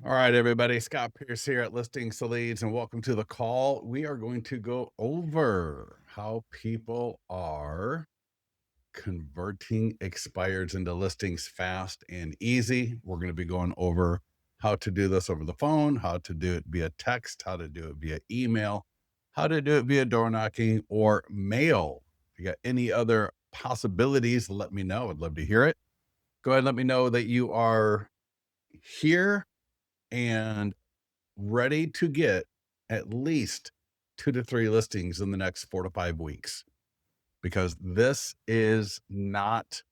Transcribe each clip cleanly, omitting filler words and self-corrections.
All right, everybody. Scott Pierce here at Listings to Leads, and welcome to the call. We are going to go over how people are converting expireds into listings fast and easy. We're going to be going over how to do this over the phone, how to do it via text, how to do it via email, how to do it via door knocking or mail. If you got any other possibilities, let me know. I'd love to hear it. Go ahead and let me know that you are here and ready to get at least 2 to 3 listings in the next 4 to 5 weeks, because this is not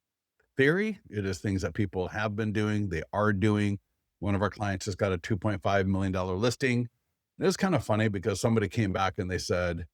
theory. It is things that people have been doing. They are doing. One of our clients just got a $2.5 million listing. It was kind of funny because somebody came back and they said,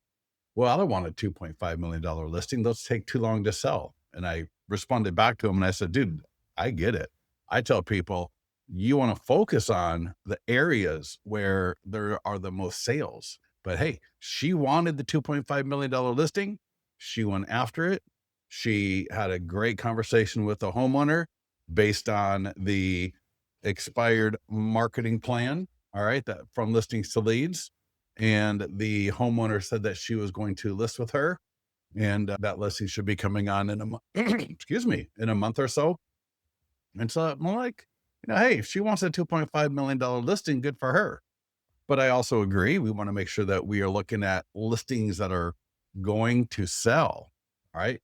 well, I don't want a $2.5 million listing. Those take too long to sell. And I responded back to him and I said, dude, I get it. I tell people, you want to focus on the areas where there are the most sales. But hey, she wanted the $2.5 million listing. She went after it. She had a great conversation with the homeowner based on the expired marketing plan. All right. That from listings to leads. And the homeowner said that she was going to list with her, and that listing should be coming on in a month, excuse me, in a month or so. And so I'm like, hey, if she wants a $2.5 million listing, good for her. But I also agree, we want to make sure that we are looking at listings that are going to sell. All right.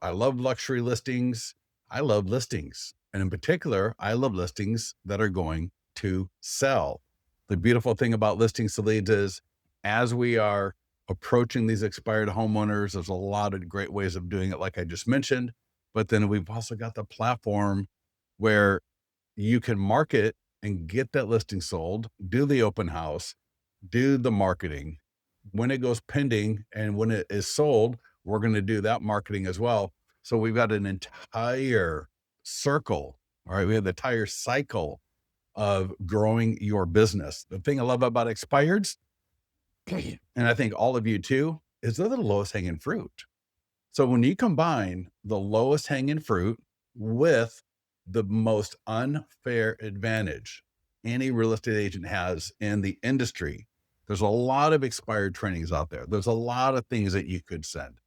I love luxury listings. I love listings. And in particular, I love listings that are going to sell. The beautiful thing about listings to leads is as we are approaching these expired homeowners, there's a lot of great ways of doing it, like I just mentioned. But then we've also got the platform where you can market and get that listing sold, do the open house, do the marketing. When it goes pending and when it is sold, we're going to do that marketing as well. So we've got an entire circle. All right. We have the entire cycle of growing your business. The thing I love about expireds, and I think all of you too, is they're the lowest hanging fruit. So when you combine the lowest hanging fruit with the most unfair advantage any real estate agent has in the industry, there's a lot of expired trainings out there. There's a lot of things that you could send.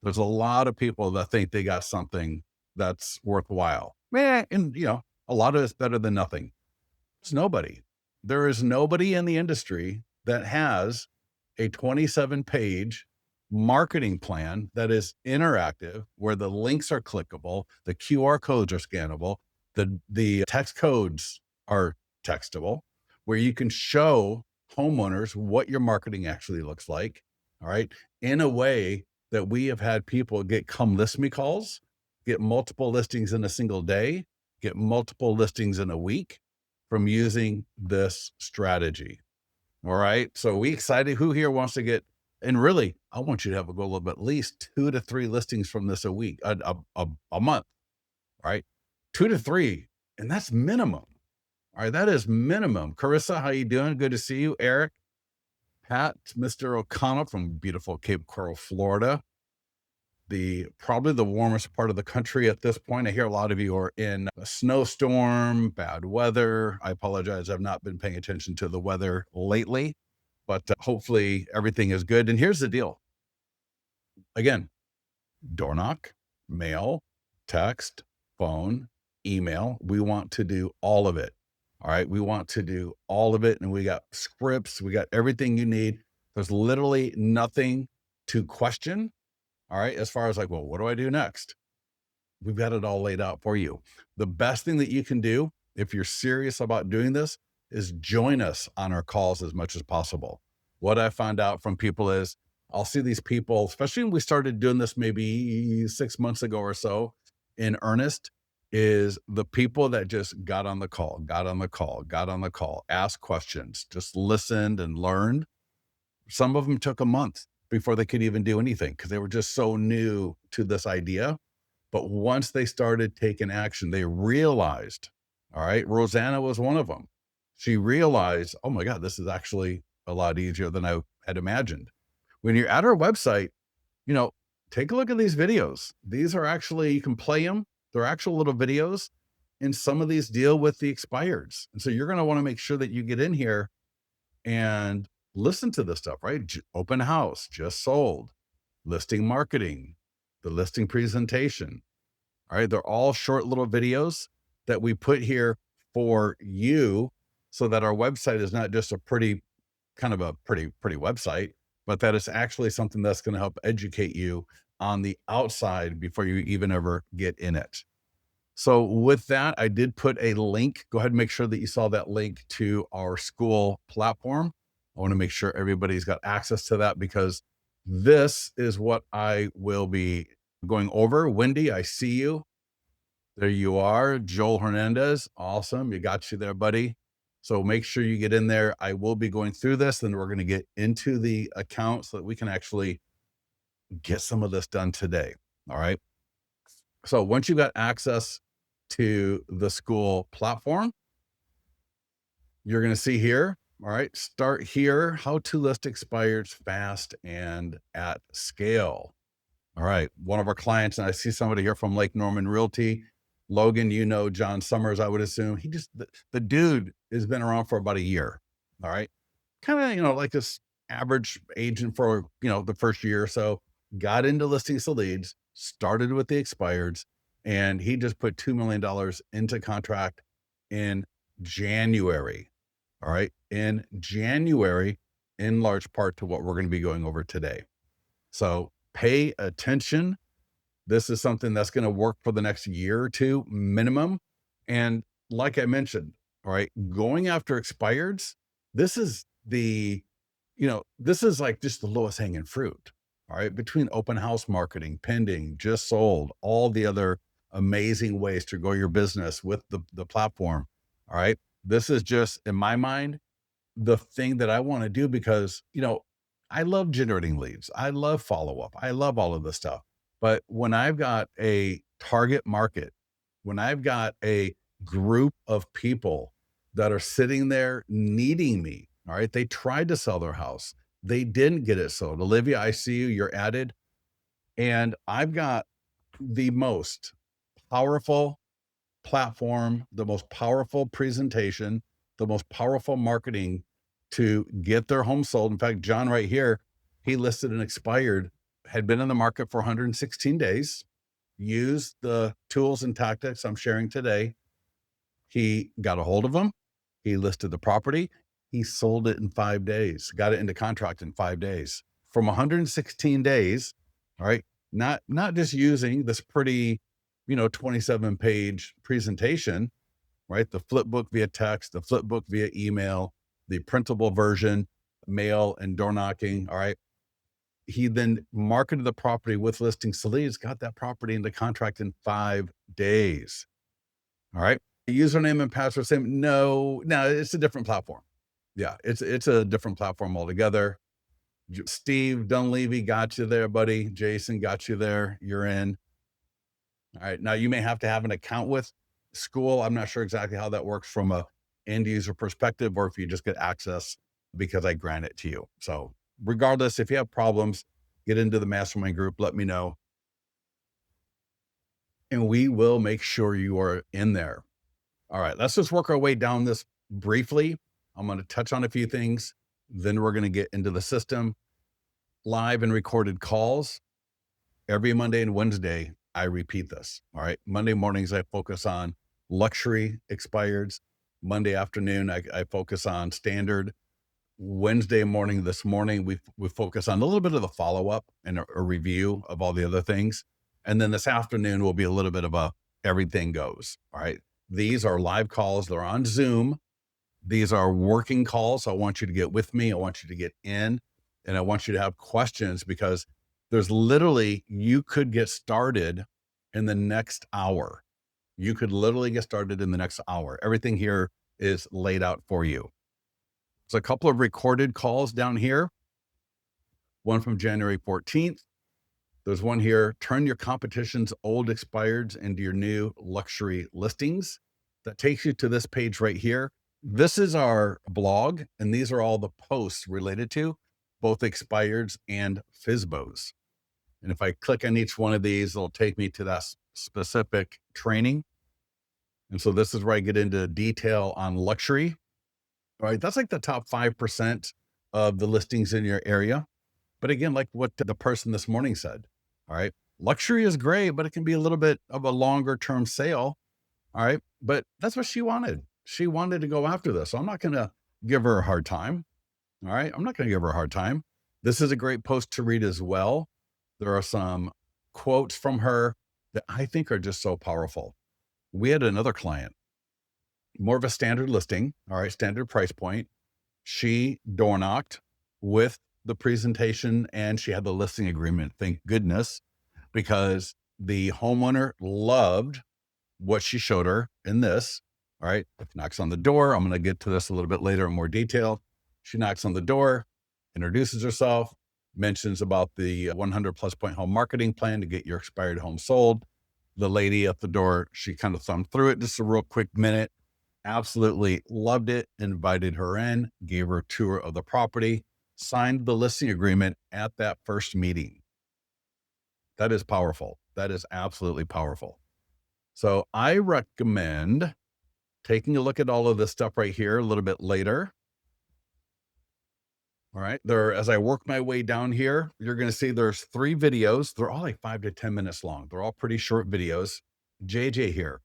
There's a lot of people that think they got something that's worthwhile. And a lot of it's better than nothing. It's nobody. There is nobody in the industry that has a 27-page marketing plan that is interactive, where the links are clickable, the QR codes are scannable, the text codes are textable, where you can show homeowners what your marketing actually looks like. All right. In a way that we have had people get come list me calls, get multiple listings in a single day, get multiple listings in a week from using this strategy. All right. So we excited. Who here wants to get, and really, I want you to have a goal of at least 2 to 3 listings from this a week, a month, right? 2 to 3. And that's minimum. All right. That is minimum. Carissa, how you doing? Good to see you. Eric, Pat, Mr. O'Connell from beautiful Cape Coral, Florida. Probably the warmest part of the country at this point. I hear a lot of you are in a snowstorm, bad weather. I apologize. I've not been paying attention to the weather lately, but hopefully everything is good. And here's the deal. Again, door knock, mail, text, phone, email. We want to do all of it. All right. We want to do all of it. And we got scripts. We got everything you need. There's literally nothing to question. All right. As far as like, well, what do I do next? We've got it all laid out for you. The best thing that you can do if you're serious about doing this is join us on our calls as much as possible. What I found out from people is I'll see these people, especially when we started doing this maybe 6 months ago or so in earnest, is the people that just got on the call, asked questions, just listened and learned. Some of them took a month before they could even do anything because they were just so new to this idea. But once they started taking action, they realized, all right, Rosanna was one of them. She realized, oh my God, this is actually a lot easier than I had imagined. When you're at our website, take a look at these videos. These are actually, you can play them. They're actual little videos. And some of these deal with the expireds. And so you're going to want to make sure that you get in here and listen to this stuff, right? Open house, just sold, listing marketing, the listing presentation. All right. They're all short little videos that we put here for you so that our website is not just a pretty kind of a pretty website, but that it's actually something that's going to help educate you on the outside before you even ever get in it. So with that, I did put a link. Go ahead and make sure that you saw that link to our school platform. I want to make sure everybody's got access to that because this is what I will be going over. Wendy, I see you. There you are. Joel Hernandez. Awesome. You got you there, buddy. So make sure you get in there. I will be going through this, and we're going to get into the account so that we can actually get some of this done today. All right. So once you've got access to the school platform, you're going to see here. All right. Start here. How to list expireds fast and at scale. All right. One of our clients, and I see somebody here from Lake Norman Realty. Logan, you know, John Summers, I would assume. The dude has been around for about a year. All right. Kind of, like this average agent for, the first year or so, got into listings to leads, started with the expireds, and he just put $2 million into contract in January. All right. In January, in large part to what we're going to be going over today. So pay attention. This is something that's going to work for the next year or two minimum. And like I mentioned, all right, going after expireds, this is this is like just the lowest hanging fruit. All right. Between open house marketing, pending, just sold, all the other amazing ways to grow your business with the platform. All right. This is just, in my mind, the thing that I want to do because, I love generating leads. I love follow up. I love all of this stuff. But when I've got a target market, when I've got a group of people that are sitting there needing me, all right, they tried to sell their house. They didn't get it sold. Olivia, I see you. You're added. And I've got the most powerful platform, the most powerful presentation, the most powerful marketing to get their home sold. In fact, John right here, he listed and expired, had been in the market for 116 days, used the tools and tactics I'm sharing today. He got a hold of them. He listed the property. He sold it in 5 days, got it into contract in 5 days. From 116 days, all right, not just using this pretty 27-page presentation, right? The Flipbook via text, the Flipbook via email, the printable version, mail and door knocking. All right. He then marketed the property with listings to leads, got that property into contract in 5 days. All right. Username and password same. No, it's a different platform. Yeah, it's a different platform altogether. Steve Dunleavy got you there, buddy. Jason got you there. You're in. All right. Now you may have to have an account with school. I'm not sure exactly how that works from a end user perspective, or if you just get access because I grant it to you. So regardless, if you have problems, get into the mastermind group, let me know. And we will make sure you are in there. All right. Let's just work our way down this briefly. I'm going to touch on a few things. Then we're going to get into the system. Live and recorded calls. Every Monday and Wednesday, I repeat this. All right. Monday mornings, I focus on luxury expireds. Monday afternoon, I focus on standard. Wednesday morning, this morning, we focus on a little bit of the follow-up and a review of all the other things. And then this afternoon will be a little bit of a everything goes. All right. These are live calls. They're on Zoom. These are working calls. So I want you to get with me. I want you to get in, and I want you to have questions because there's literally, you could get started in the next hour. You could literally get started in the next hour. Everything here is laid out for you. So a couple of recorded calls down here. One from January 14th. There's one here, turn your competition's old expireds into your new luxury listings. That takes you to this page right here. This is our blog, and these are all the posts related to both expireds and FSBOs. And if I click on each one of these, it'll take me to that specific training. And so this is where I get into detail on luxury, right? That's like the top 5% of the listings in your area. But again, like what the person this morning said, all right, luxury is great, but it can be a little bit of a longer term sale. All right. But that's what she wanted. She wanted to go after this. So I'm not going to give her a hard time. All right. I'm not going to give her a hard time. This is a great post to read as well. There are some quotes from her that I think are just so powerful. We had another client, more of a standard listing. All right. Standard price point. She door knocked with the presentation and she had the listing agreement. Thank goodness, because the homeowner loved what she showed her in this. All right. Knocks on the door. I'm going to get to this a little bit later in more detail. She knocks on the door, introduces herself, mentions about the 100 plus point home marketing plan to get your expired home sold. The lady at the door, she kind of thumbed through it, just a real quick minute. Absolutely loved it, invited her in, gave her a tour of the property, signed the listing agreement at that first meeting. That is powerful. That is absolutely powerful. So I recommend taking a look at all of this stuff right here a little bit later. All right. As I work my way down here, you're going to see there's 3 videos. They're all like 5 to 10 minutes long. They're all pretty short videos. JJ here,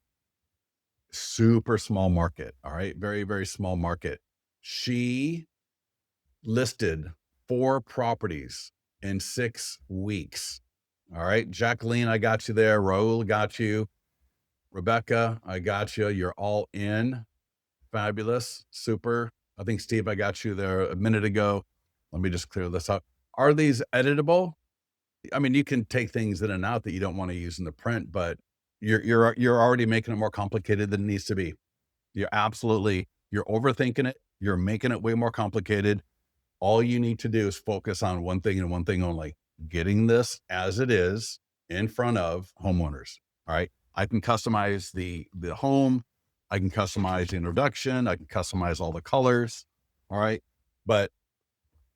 super small market. All right. Very, very small market. She listed 4 properties in 6 weeks. All right. Jacqueline, I got you there. Raul got you. Rebecca, I got you. You're all in. Fabulous. Super. I think, Steve, I got you there a minute ago. Let me just clear this up. Are these editable? I mean, you can take things in and out that you don't want to use in the print, but you're already making it more complicated than it needs to be. You're overthinking it. You're making it way more complicated. All you need to do is focus on one thing and one thing only, getting this as it is in front of homeowners. All right. I can customize the home. I can customize the introduction. I can customize all the colors. All right. But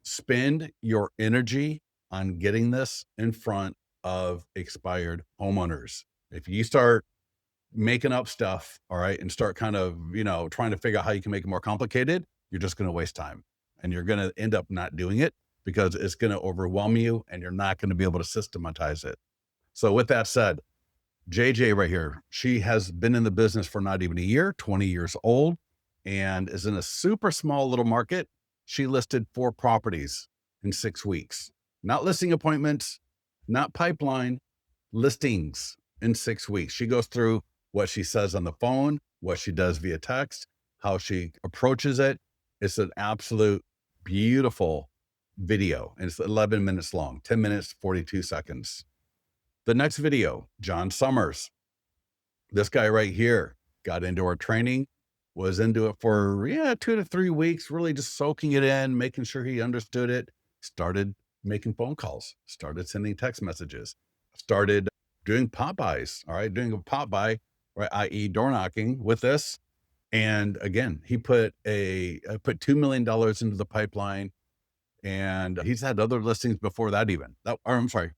spend your energy on getting this in front of expired homeowners. If you start making up stuff, all right, and start kind of, trying to figure out how you can make it more complicated, you're just going to waste time and you're going to end up not doing it because it's going to overwhelm you and you're not going to be able to systematize it. So with that said, JJ right here, she has been in the business for not even a year, 20 years old, and is in a super small little market. She listed 4 properties in 6 weeks, not listing appointments, not pipeline, listings in 6 weeks. She goes through what she says on the phone, what she does via text, how she approaches it. It's an absolute beautiful video. And it's 11 minutes long, 10 minutes, 42 seconds. The next video, John Summers. This guy right here got into our training, was into it for 2 to 3 weeks, really just soaking it in, making sure he understood it, started making phone calls, started sending text messages, started doing pop-bys, all right, doing a pop-by, right, i.e. door knocking with this. And again, he put $2 million into the pipeline, and he's had other listings before that even. I'm sorry,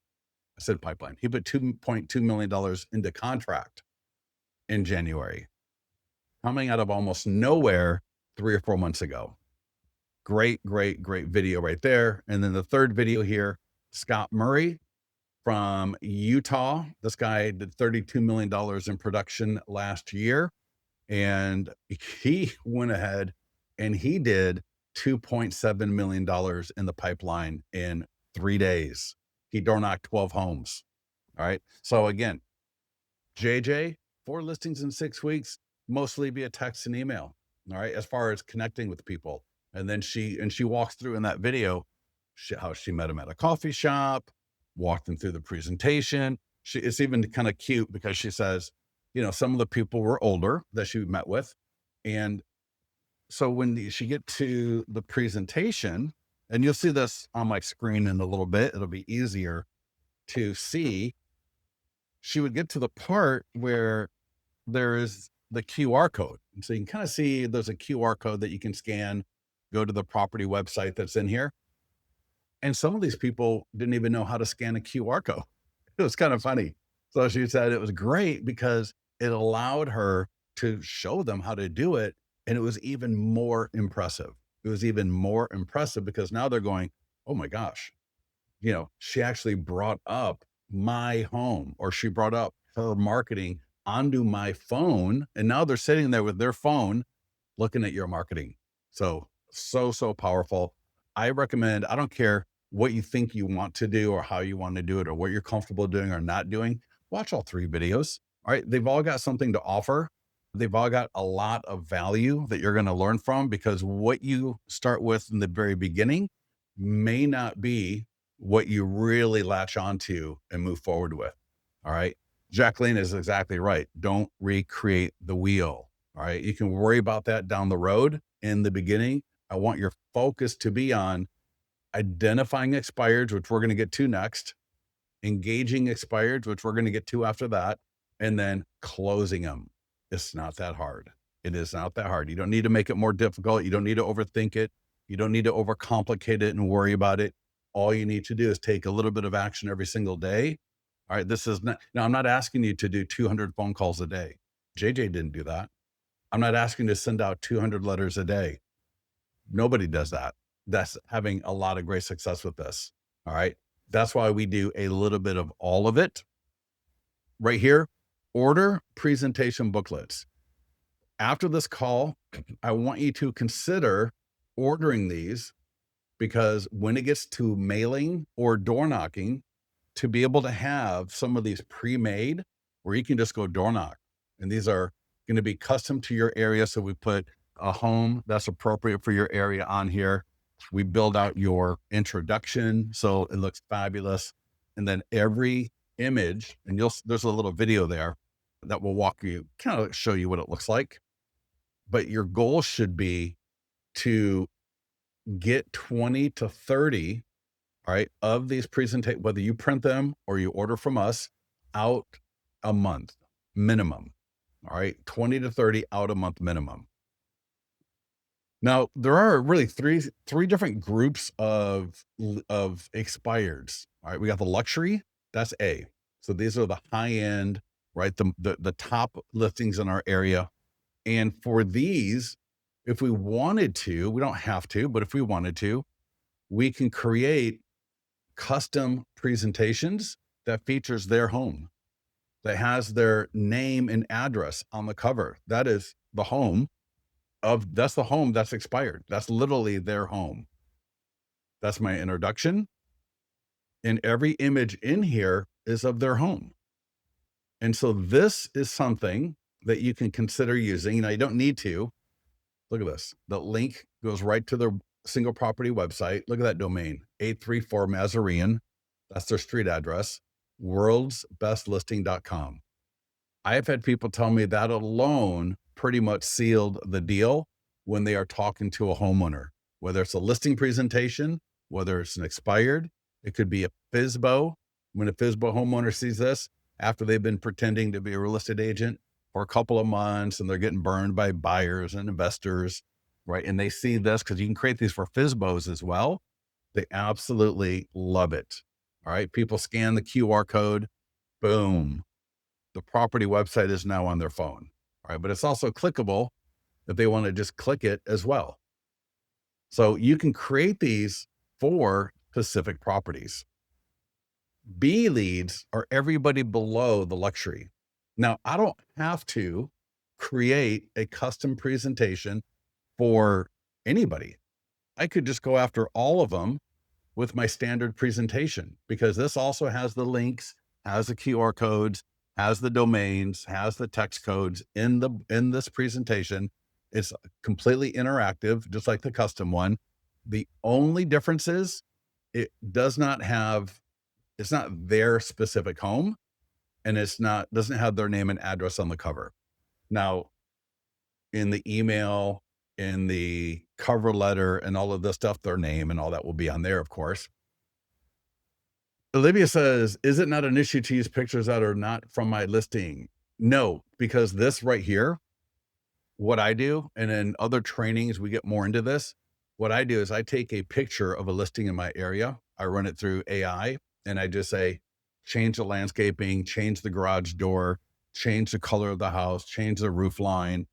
I said pipeline. He put $2.2 million into contract in January, coming out of almost nowhere 3 or 4 months ago. Great, great, great video right there. And then the third video here, Scott Murray from Utah. This guy did $32 million in production last year. And he went ahead and he did $2.7 million in the pipeline in 3 days. He door knocked 12 homes. All right. So again, JJ, 4 listings in 6 weeks, mostly via text and email. All right. As far as connecting with people. And then she walks through in that video how she met him at a coffee shop, walked him through the presentation. It's even kind of cute because she says, some of the people were older that she met with. And so when she get to the presentation, and you'll see this on my screen in a little bit, it'll be easier to see. She would get to the part where there is the QR code. And so you can kind of see there's a QR code that you can scan, go to the property website that's in here. And some of these people didn't even know how to scan a QR code. It was kind of funny. So she said it was great because it allowed her to show them how to do it. And it was even more impressive. It was even more impressive because now they're going, oh my gosh, she actually brought up my home, or she brought up her marketing onto my phone. And now they're sitting there with their phone looking at your marketing. So powerful. I recommend, I don't care what you think you want to do or how you want to do it or what you're comfortable doing or not doing. Watch all three videos. All right. They've all got something to offer. They've all got a lot of value that you're going to learn from, because what you start with in the very beginning may not be what you really latch onto and move forward with. All right. Jacqueline is exactly right. Don't recreate the wheel. All right. You can worry about that down the road. In the beginning, I want your focus to be on identifying expireds, which we're going to get to next, engaging expireds, which we're going to get to after that, and then closing them. It's not that hard. It is not that hard. You don't need to make it more difficult. You don't need to overthink it. You don't need to overcomplicate it and worry about it. All you need to do is take a little bit of action every single day. All right. This is not, now I'm not asking you to do 200 phone calls a day. JJ didn't do that. I'm not asking you to send out 200 letters a day. Nobody does that. That's having a lot of great success with this. All right. That's why we do a little bit of all of it right here. Order presentation booklets. After this call, I want you to consider ordering these, because when it gets to mailing or door knocking, to be able to have some of these pre-made where you can just go door knock. And these are going to be custom to your area. So we put a home that's appropriate for your area on here. We build out your introduction so it looks fabulous. And then every image, and there's a little video there that will walk you, kind of show you what it looks like. But your goal should be to get 20 to 30, all right, of these presentations, whether you print them or you order from us, out a month minimum. All right, 20 to 30 out a month minimum. Now, there are really three different groups of expireds. All right, we got the luxury, that's A. So these are the high end, right? The top listings in our area. And for these, if we wanted to, we don't have to, but if we wanted to, we can create custom presentations that features their home, that has their name and address on the cover. That is the home that's the home that's expired. That's literally their home. That's my introduction. And every image in here is of their home. And so this is something that you can consider using. Now, you don't need to. Look at this. The link goes right to their single property website. Look at that domain, 834 Mazarean. That's their street address, worldsbestlisting.com. I have had people tell me that alone pretty much sealed the deal when they are talking to a homeowner, whether it's a listing presentation, whether it's an expired, it could be a FSBO. When a FSBO homeowner sees this, after they've been pretending to be a real estate agent for a couple of months and they're getting burned by buyers and investors, right? And they see this, because you can create these for FSBOs as well. They absolutely love it. All right. People scan the QR code, boom. The property website is now on their phone. All right. But it's also clickable if they want to just click it as well. So you can create these for specific properties. B leads are everybody below the luxury. Now, I don't have to create a custom presentation for anybody. I could just go after all of them with my standard presentation, because this also has the links, has the QR codes, has the domains, has the text codes in this presentation. It's completely interactive, just like the custom one. The only difference is it does not have, it's not their specific home, and doesn't have their name and address on the cover. Now, in the email, in the cover letter, and all of this stuff, their name and all that will be on there, of course. Olivia says, is it not an issue to use pictures that are not from my listing? No, because this right here, what I do, and in other trainings, we get more into this. What I do is I take a picture of a listing in my area. I run it through AI and I just say, change the landscaping, change the garage door, change the color of the house, change the roof line,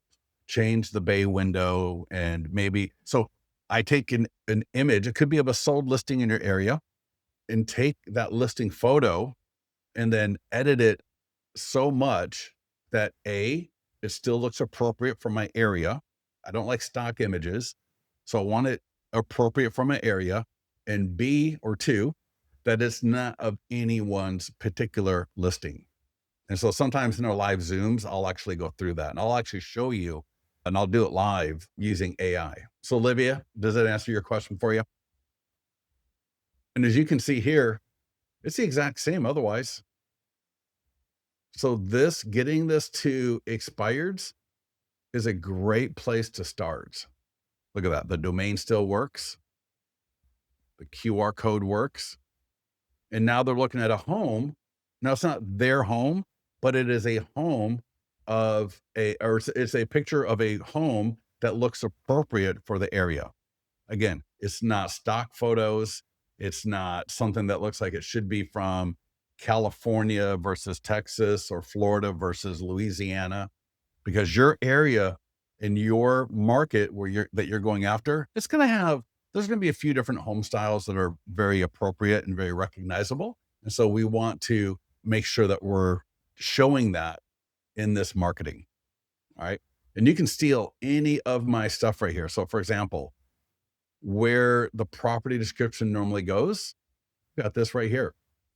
change the bay window, and maybe so I take an image, it could be of a sold listing in your area, and take that listing photo and then edit it so much that A, it still looks appropriate for my area. I don't like stock images. So I want it appropriate for my area. And B or two, that it's not of anyone's particular listing. And so sometimes in our live Zooms, I'll actually go through that and I'll actually show you and I'll do it live using AI. So Olivia, does that answer your question for you? And as you can see here, it's the exact same otherwise. So getting this to expireds is a great place to start. Look at that. The domain still works. The QR code works. And now they're looking at a home. Now it's not their home, but it is a home it's a picture of a home that looks appropriate for the area. Again, it's not stock photos. It's not something that looks like it should be from California versus Texas or Florida versus Louisiana, because your area in your market that you're going after, there's going to be a few different home styles that are very appropriate and very recognizable. And so we want to make sure that we're showing that in this marketing. All right. And you can steal any of my stuff right here. So for example, where the property description normally goes, got this right here,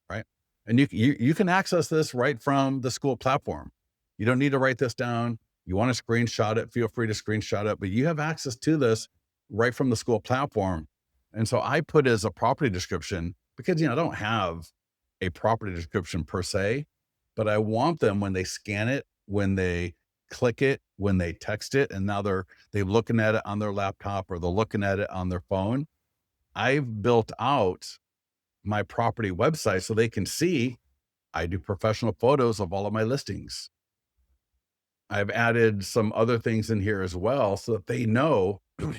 right? And you can access this right from the school platform. You don't need to write this down. You want to screenshot it, feel free to screenshot it, but you have access to this right from the school platform. And so I put as a property description because, I don't have a property description per se, but I want them when they scan it, when they click it, when they text it, and now they're looking at it on their laptop or they're looking at it on their phone. I've built out my property website so they can see I do professional photos of all of my listings. I've added some other things in here as well so that they know, all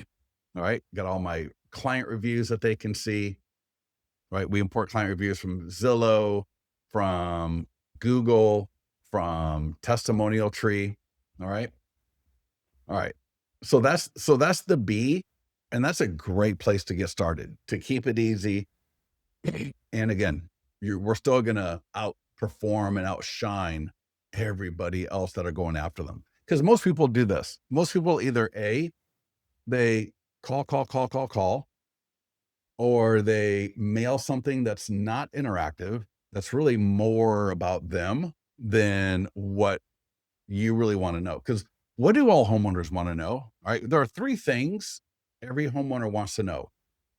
right, got all my client reviews that they can see, right? We import client reviews from Zillow, from Google, from Testimonial Tree. All right. All right. So that's the B. And that's a great place to get started to keep it easy. And again, we're still going to outperform and outshine everybody else that are going after them. Because most people do this. Most people either they call, or they mail something that's not interactive, that's really more about them than what you really want to know. Because what do all homeowners want to know? All right. There are three things every homeowner wants to know,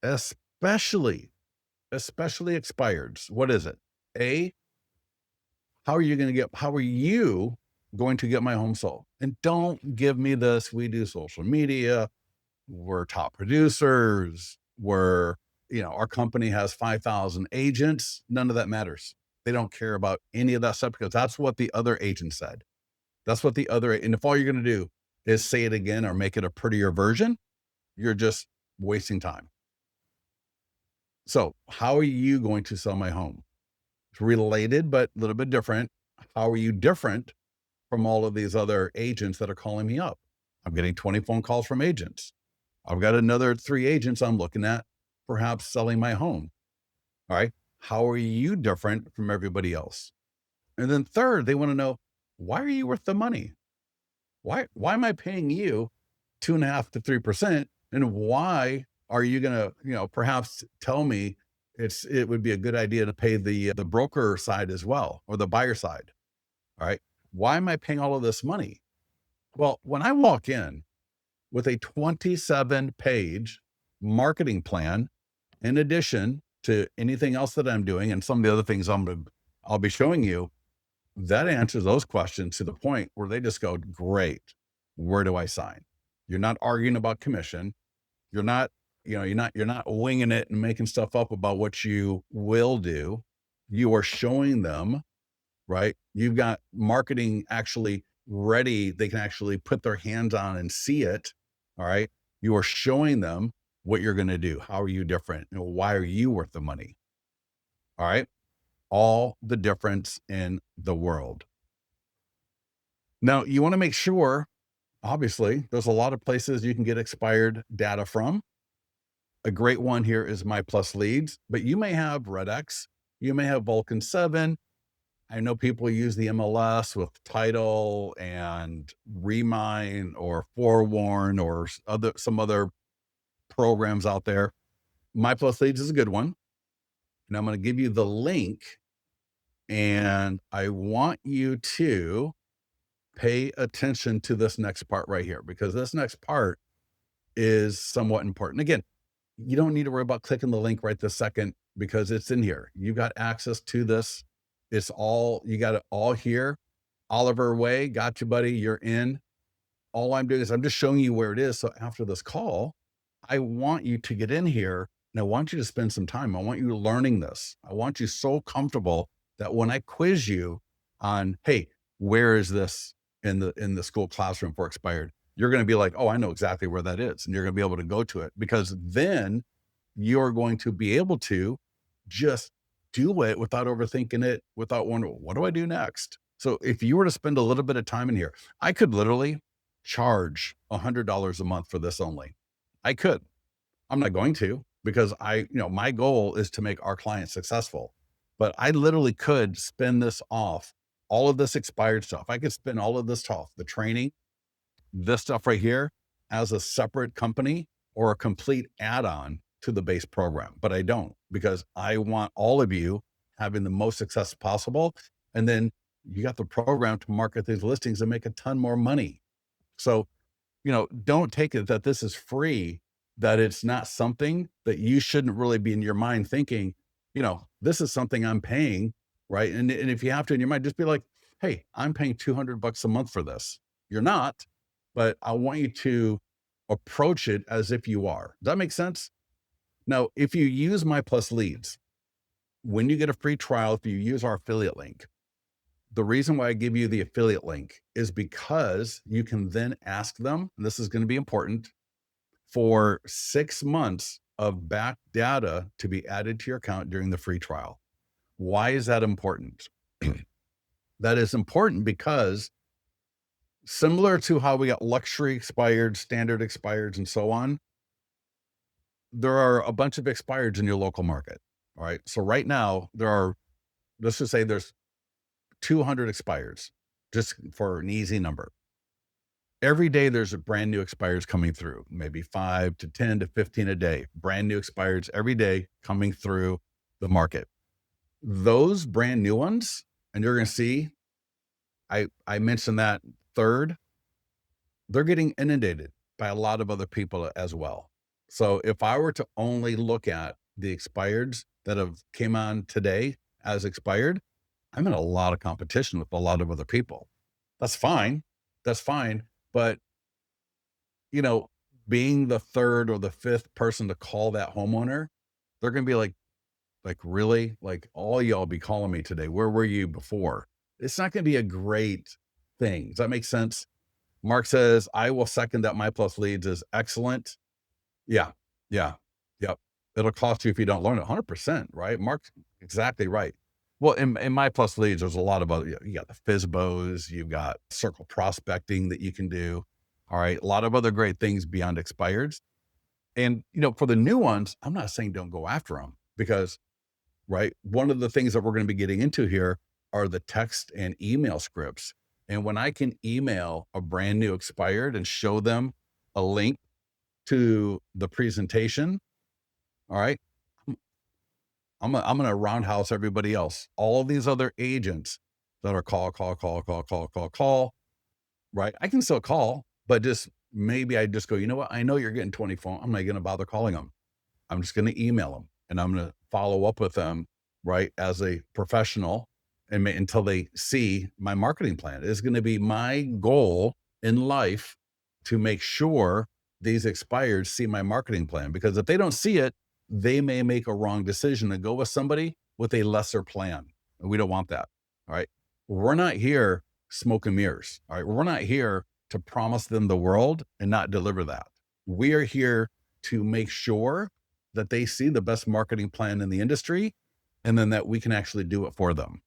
especially expireds. What is it? A, how are you going to get my home sold? And don't give me this. We do social media. We're top producers. Our company has 5,000 agents. None of that matters. They don't care about any of that stuff because that's what the other agent said. And if all you're going to do is say it again or make it a prettier version, you're just wasting time. So how are you going to sell my home? It's related, but a little bit different. How are you different from all of these other agents that are calling me up? I'm getting 20 phone calls from agents. I've got another 3 agents I'm looking at perhaps selling my home. All right. How are you different from everybody else? And then third, they want to know, why are you worth the money? Why am I paying you 2.5 to 3%? And why are you going to, perhaps tell me it would be a good idea to pay the broker side as well, or the buyer side. All right. Why am I paying all of this money? Well, when I walk in with a 27-page marketing plan, in addition to anything else that I'm doing and some of the other things I'll be showing you, that answers those questions to the point where they just go, great. Where do I sign? You're not arguing about commission. You're not winging it and making stuff up about what you will do. You are showing them, right? You've got marketing actually ready. They can actually put their hands on and see it. All right. You are showing them what you're going to do. How are you different? And why are you worth the money? All right. All the difference in the world. Now, you want to make sure, obviously, there's a lot of places you can get expired data from. A great one here is My Plus Leads, but you may have Redx, you may have Vulcan 7. I know people use the MLS with Title and Remind or Forewarn or some other programs out there. My Plus Leads is a good one. And I'm going to give you the link, and I want you to pay attention to this next part right here, because this next part is somewhat important. Again, you don't need to worry about clicking the link right this second because it's in here. You got access to this. It's all, you got it all here. Oliver Way, got you, buddy. You're in. All I'm doing is I'm just showing you where it is. So after this call, I want you to get in here and I want you to spend some time. I want you learning this. I want you so comfortable that when I quiz you on, hey, where is this in the school classroom for expired? You're going to be like, oh, I know exactly where that is. And you're going to be able to go to it, because then you're going to be able to just do it without overthinking it, without wondering, what do I do next? So if you were to spend a little bit of time in here, I could literally charge $100 a month for this only. I could. I'm not going to, because my goal is to make our clients successful. But I literally could spin this off, all of this expired stuff. I could spin all of this off, the training, this stuff right here, as a separate company or a complete add-on to the base program. But I don't, because I want all of you having the most success possible. And then you got the program to market these listings and make a ton more money. So, don't take it that this is free, that it's not something that you shouldn't really be in your mind thinking, this is something I'm paying, right? And if you have to in your mind, just be like, hey, I'm paying $200 a month for this. You're not, but I want you to approach it as if you are. Does that make sense? Now, if you use My Plus Leads, when you get a free trial, if you use our affiliate link, the reason why I give you the affiliate link is because you can then ask them, and this is going to be important, for 6 months of back data to be added to your account during the free trial. Why is that important? That is important because, similar to how we got luxury expired, standard expireds, and so on, there are a bunch of expireds in your local market. All right. So right now let's just say there's 200 expireds, just for an easy number. Every day there's a brand new expires coming through, maybe 5 to 10 to 15 a day, brand new expires every day coming through the market. Those brand new ones, and you're going to see, I mentioned that third, they're getting inundated by a lot of other people as well. So if I were to only look at the expireds that have came on today as expired, I'm in a lot of competition with a lot of other people. That's fine. That's fine. But, you know, being the third or the fifth person to call that homeowner, they're going to be like, really? Like, all y'all be calling me today. Where were you before? It's not going to be a great thing. Does that make sense? Mark says, I will second that. My Plus Leads is excellent. Yeah. Yeah. Yep. It'll cost you if you don't learn it. 100%. Right. Mark's exactly right. Well, in My Plus Leads, there's a lot of other, you got the FISBOs, you've got circle prospecting that you can do. All right. A lot of other great things beyond expireds. And, for the new ones, I'm not saying don't go after them, because, right, one of the things that we're going to be getting into here are the text and email scripts. And when I can email a brand new expired and show them a link to the presentation, all right, I'm going to roundhouse everybody else. All of these other agents that are call, right? I can still call, but just maybe I just go, you know what? I know you're getting 20 phone. I'm not going to bother calling them. I'm just going to email them, and I'm going to follow up with them, right, as a professional, and until they see my marketing plan. It's going to be my goal in life to make sure these expireds see my marketing plan, because if they don't see it, they may make a wrong decision and go with somebody with a lesser plan. And we don't want that. All right. We're not here smoke and mirrors. All right. We're not here to promise them the world and not deliver that. We are here to make sure that they see the best marketing plan in the industry and then that we can actually do it for them.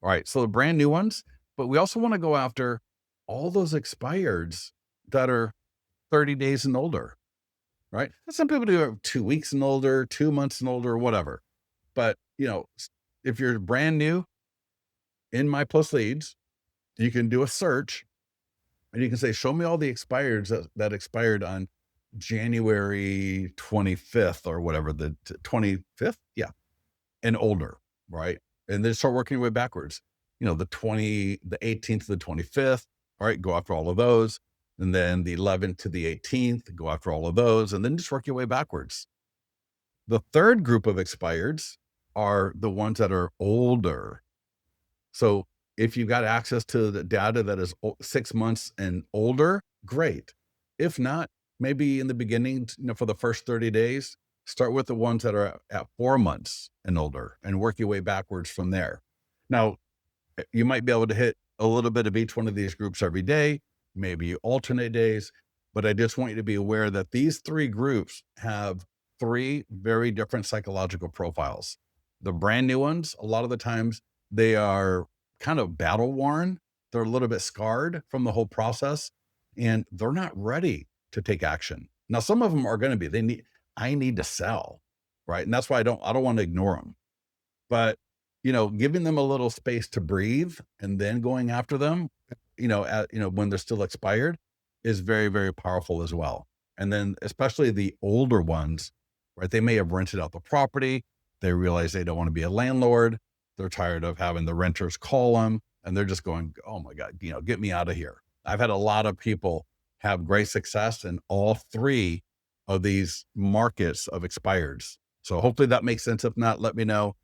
All right. So the brand new ones, but we also want to go after all those expireds that are 30 days and older, right? Some people do it 2 weeks and older, 2 months and older, whatever. But if you're brand new in My Plus Leads, you can do a search and you can say, show me all the expireds that expired on January 25th or whatever, the 25th. Yeah. And older, right? And then start working your way backwards. The 18th to the 25th. All right, go after all of those. And then the 11th to the 18th, go after all of those. And then just work your way backwards. The third group of expireds are the ones that are older. So if you've got access to the data that is 6 months and older, great. If not, maybe in the beginning, for the first 30 days, start with the ones that are at 4 months and older and work your way backwards from there. Now, you might be able to hit a little bit of each one of these groups every day. Maybe you alternate days, but I just want you to be aware that these three groups have three very different psychological profiles. The brand new ones, a lot of the times they are kind of battle worn. They're a little bit scarred from the whole process and they're not ready to take action. Now, some of them are going to be, I need to sell, right? And that's why I don't want to ignore them. But, giving them a little space to breathe and then going after them, when they're still expired is very, very powerful as well. And then especially the older ones, right? They may have rented out the property. They realize they don't want to be a landlord. They're tired of having the renters call them and they're just going, oh my God, get me out of here. I've had a lot of people have great success in all three of these markets of expireds. So hopefully that makes sense. If not, let me know.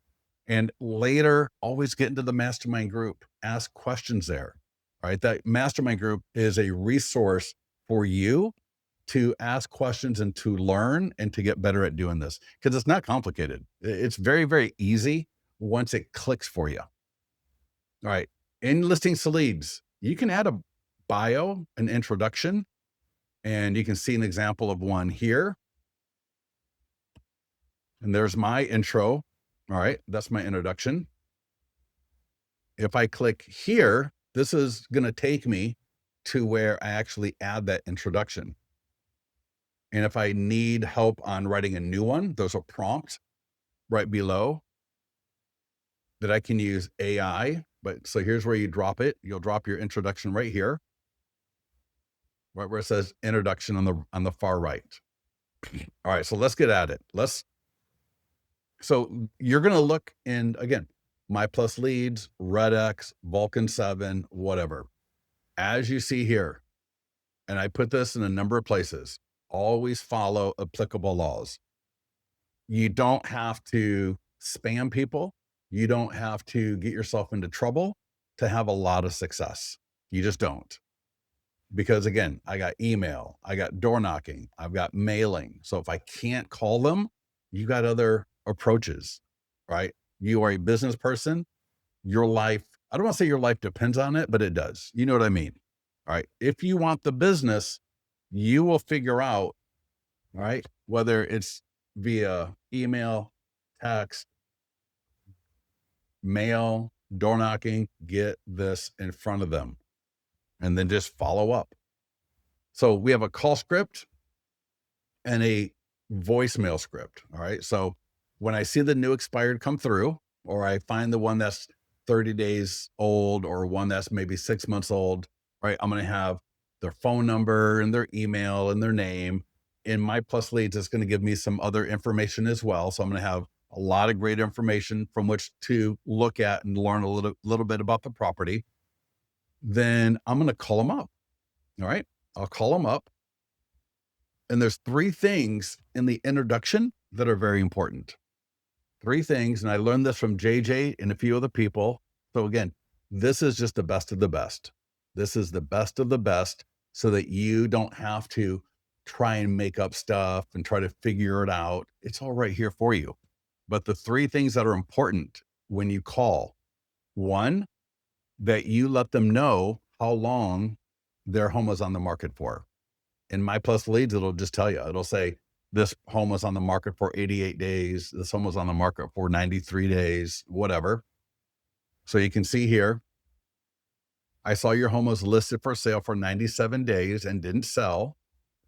And later, always get into the mastermind group, ask questions there, right? That mastermind group is a resource for you to ask questions and to learn and to get better at doing this because it's not complicated. It's very, very easy once it clicks for you. All right. In listings to leads, you can add a bio, an introduction, and you can see an example of one here. And there's my intro. All right. That's my introduction. If I click here, this is going to take me to where I actually add that introduction. And if I need help on writing a new one, there's a prompt right below that I can use AI. But so here's where you drop it. You'll drop your introduction right here, right where it says introduction on the far right. All right, so let's get at it. So you're going to look in again, My Plus Leads, RedX, Vulcan 7, whatever. As you see here, and I put this in a number of places, always follow applicable laws. You don't have to spam people. You don't have to get yourself into trouble to have a lot of success. You just don't. Because again, I got email, I got door knocking, I've got mailing. So if I can't call them, you got other approaches, right? You are a business person. Your life, I don't want to say your life depends on it, but it does. You know what I mean? All right. If you want the business, you will figure out, all right, whether it's via email, text, mail, door knocking, get this in front of them and then just follow up. So we have a call script and a voicemail script. All right. So when I see the new expired come through, or I find the one that's 30 days old or one that's maybe 6 months old, right? I'm going to have their phone number and their email and their name. In My Plus Leads, it's going to give me some other information as well. So I'm going to have a lot of great information from which to look at and learn a little bit about the property. Then I'm going to call them up. All right. I'll call them up. And there's three things in the introduction that are very important. Three things. And I learned this from JJ and a few other people. So again, this is just the best of the best. This is the best of the best so that you don't have to try and make up stuff and try to figure it out. It's all right here for you. But the three things that are important when you call, one, that you let them know how long their home is on the market for. In My Plus Leads, it'll just tell you, it'll say This home was on the market for 88 days. This home was on the market for 93 days, whatever. So you can see here, I saw your home was listed for sale for 97 days and didn't sell,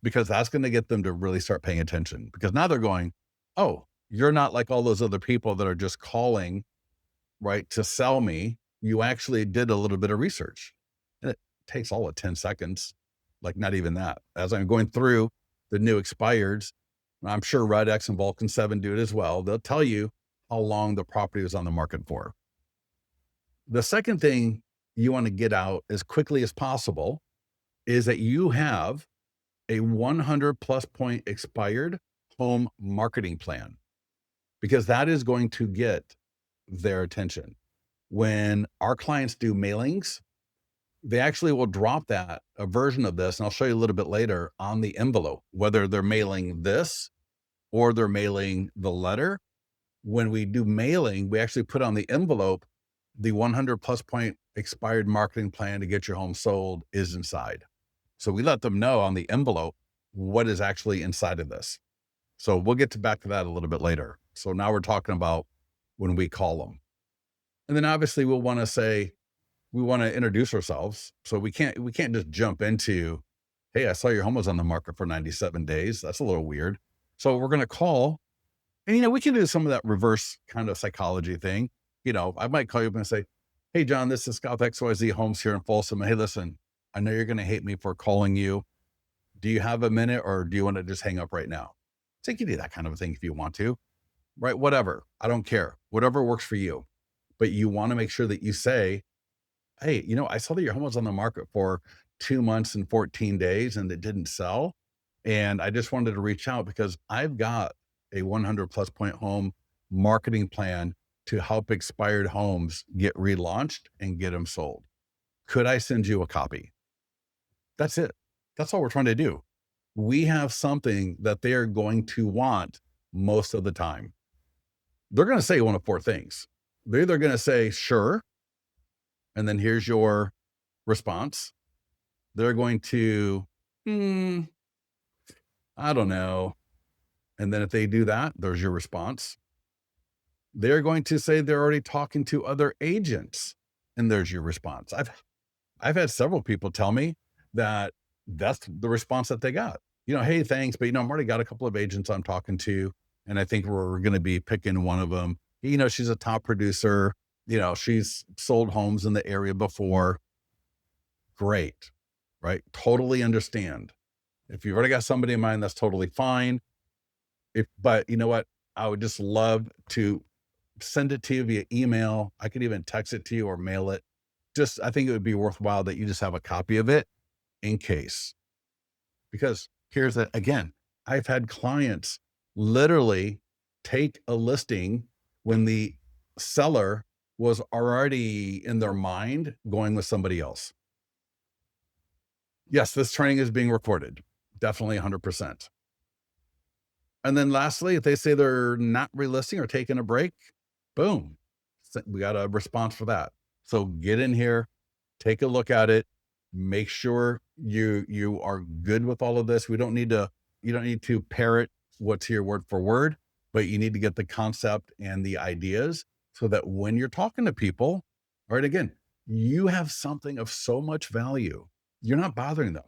because that's going to get them to really start paying attention, because now they're going, oh, you're not like all those other people that are just calling, right, to sell me. You actually did a little bit of research. And it takes all of 10 seconds, like not even that. As I'm going through the new expireds, I'm sure Red X and Vulcan 7 do it as well. They'll tell you how long the property was on the market for. The second thing you want to get out as quickly as possible is that you have a 100 plus point expired home marketing plan, because that is going to get their attention. When our clients do mailings, they actually will drop a version of this, and I'll show you a little bit later, on the envelope, whether they're mailing this or they're mailing the letter. When we do mailing, we actually put on the envelope, the 100 plus point expired marketing plan to get your home sold is inside. So we let them know on the envelope what is actually inside of this. So we'll get back to that a little bit later. So now we're talking about when we call them. And then obviously we'll want to say, we want to introduce ourselves. So we can't just jump into, hey, I saw your home was on the market for 97 days. That's a little weird. So we're going to call, and we can do some of that reverse kind of psychology thing. I might call you up and say, hey, John, this is Scott XYZ Homes here in Folsom. Hey, listen, I know you're going to hate me for calling you. Do you have a minute, or do you want to just hang up right now? So you can do that kind of a thing if you want to, right? Whatever. I don't care. Whatever works for you. But you want to make sure that you say, hey, I saw that your home was on the market for 2 months and 14 days and it didn't sell. And I just wanted to reach out because I've got a 100 plus point home marketing plan to help expired homes get relaunched and get them sold. Could I send you a copy? That's it. That's all we're trying to do. We have something that they are going to want most of the time. They're going to say one of four things. They're either going to say, sure, and then here's your response. They're going to, I don't know. And then if they do that, there's your response. They're going to say they're already talking to other agents, and there's your response. I've had several people tell me that that's the response that they got. Hey, thanks, but I've already got a couple of agents I'm talking to, and I think we're going to be picking one of them. She's a top producer. She's sold homes in the area before. Great, right? Totally understand. If you've already got somebody in mind, that's totally fine. But you know what? I would just love to send it to you via email. I could even text it to you or mail it. I think it would be worthwhile that you just have a copy of it in case. Because here's that again, I've had clients literally take a listing when the seller was already in their mind going with somebody else. Yes, this training is being recorded. Definitely 100%. And then lastly, if they say they're not relisting or taking a break, boom, we got a response for that. So get in here, take a look at it, make sure you are good with all of this. You don't need to parrot what's here word for word, but you need to get the concept and the ideas so that when you're talking to people, all right, again, you have something of so much value. You're not bothering them.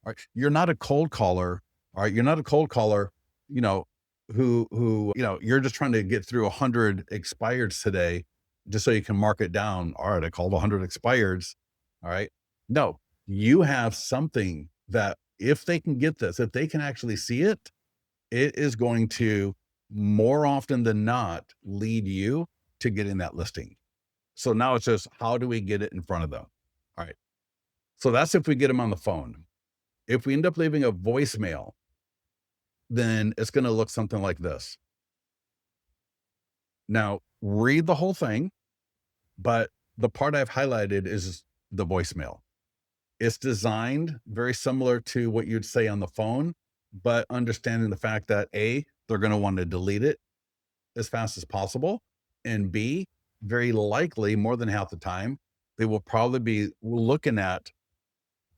All right. You're not a cold caller. All right. You're not a cold caller, who, you're just trying to get through 100 expireds today just so you can mark it down. All right. I called 100 expireds. All right. No, you have something that if they can get this, if they can actually see it, it is going to more often than not lead you to getting that listing. So now it's just, how do we get it in front of them? All right. So that's if we get them on the phone. If we end up leaving a voicemail, then it's going to look something like this. Now, read the whole thing, but the part I've highlighted is the voicemail. It's designed very similar to what you'd say on the phone, but understanding the fact that A, they're going to want to delete it as fast as possible. And B, very likely more than half the time, they will probably be looking at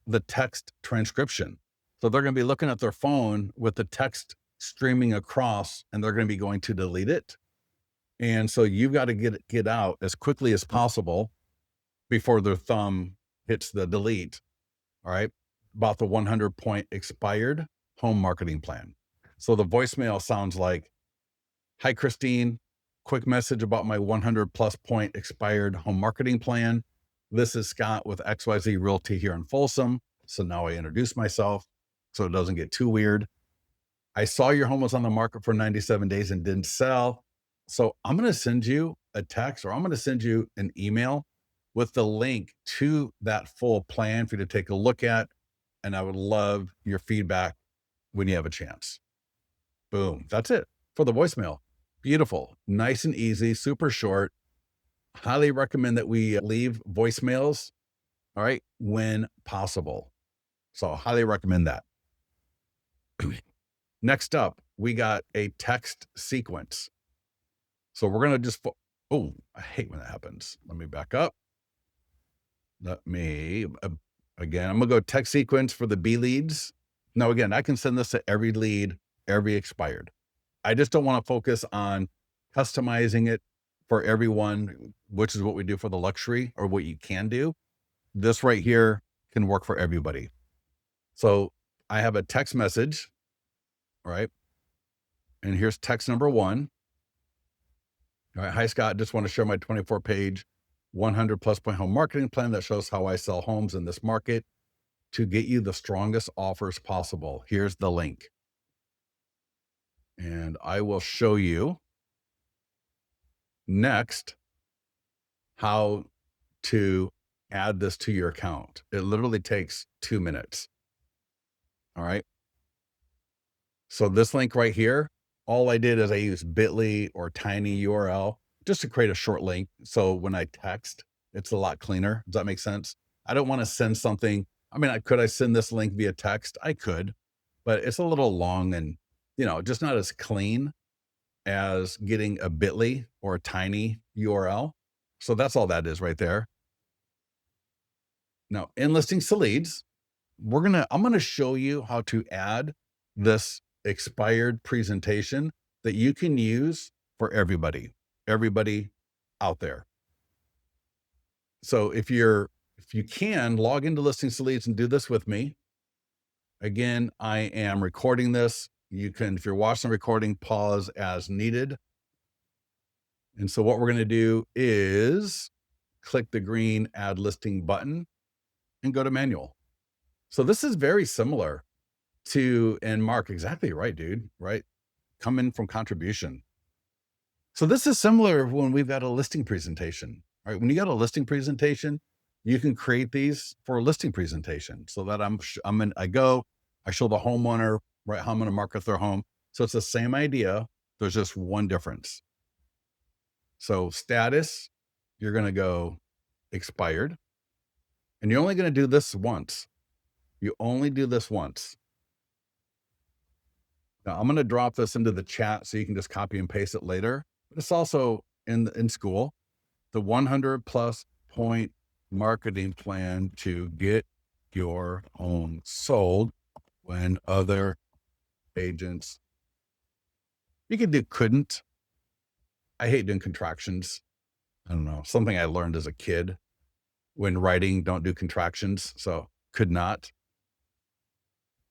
the text transcription. So they're going to be looking at their phone with the text streaming across, and they're going to be going to delete it. And so you've got to get out as quickly as possible before their thumb hits the delete. All right. About the 100-point expired home marketing plan. So the voicemail sounds like, "Hi, Christine. Quick message about my 100+ point expired home marketing plan. This is Scott with XYZ Realty here in Folsom. So now I introduce myself so it doesn't get too weird. I saw your home was on the market for 97 days and didn't sell. So I'm going to send you a text, or I'm going to send you an email with the link to that full plan for you to take a look at. And I would love your feedback when you have a chance." Boom. That's it for the voicemail. Beautiful. Nice and easy, super short. Highly recommend that we leave voicemails, all right, when possible. So highly recommend that. Next up, we got a text sequence. So we're going to just, oh, I hate when that happens. Let me back up. Again, I'm going to go text sequence for the B leads. Now, again, I can send this to every lead, every expired. I just don't want to focus on customizing it for everyone, which is what we do for the luxury, or what you can do. This right here can work for everybody. So I have a text message, right? And here's text number 1. All right. "Hi, Scott. Just want to share my 24-page, 100+ point home marketing plan that shows how I sell homes in this market to get you the strongest offers possible. Here's the link." And I will show you next how to add this to your account. It literally takes 2 minutes. All right. So this link right here, all I did is I used bit.ly or tiny URL just to create a short link. So when I text, it's a lot cleaner. Does that make sense? I don't want to send something. I mean, could I send this link via text? I could, but it's a little long and, just not as clean as getting a bit.ly or a tiny URL. So that's all that is right there. Now, in listings to leads, I'm going to show you how to add this expired presentation that you can use for everybody out there. So if you can log into listings to leads and do this with me. Again, I am recording this. You can, if you're watching the recording, pause as needed. And so what we're going to do is click the green add listing button and go to manual. So this is very similar to, and Mark, exactly right, dude, right? Coming from contribution. So this is similar when we've got a listing presentation, right? When you got a listing presentation, you can create these for a listing presentation so that I show the homeowner, right, how I'm going to market their home. So it's the same idea. There's just one difference. So status, you're going to go expired, and you're only going to do this once. You only do this once. Now I'm going to drop this into the chat so you can just copy and paste it later. But it's also in school, the 100+ point marketing plan to get your home sold when other agents. You could do couldn't. I hate doing contractions. I don't know, something I learned as a kid. When writing, don't do contractions. So could not.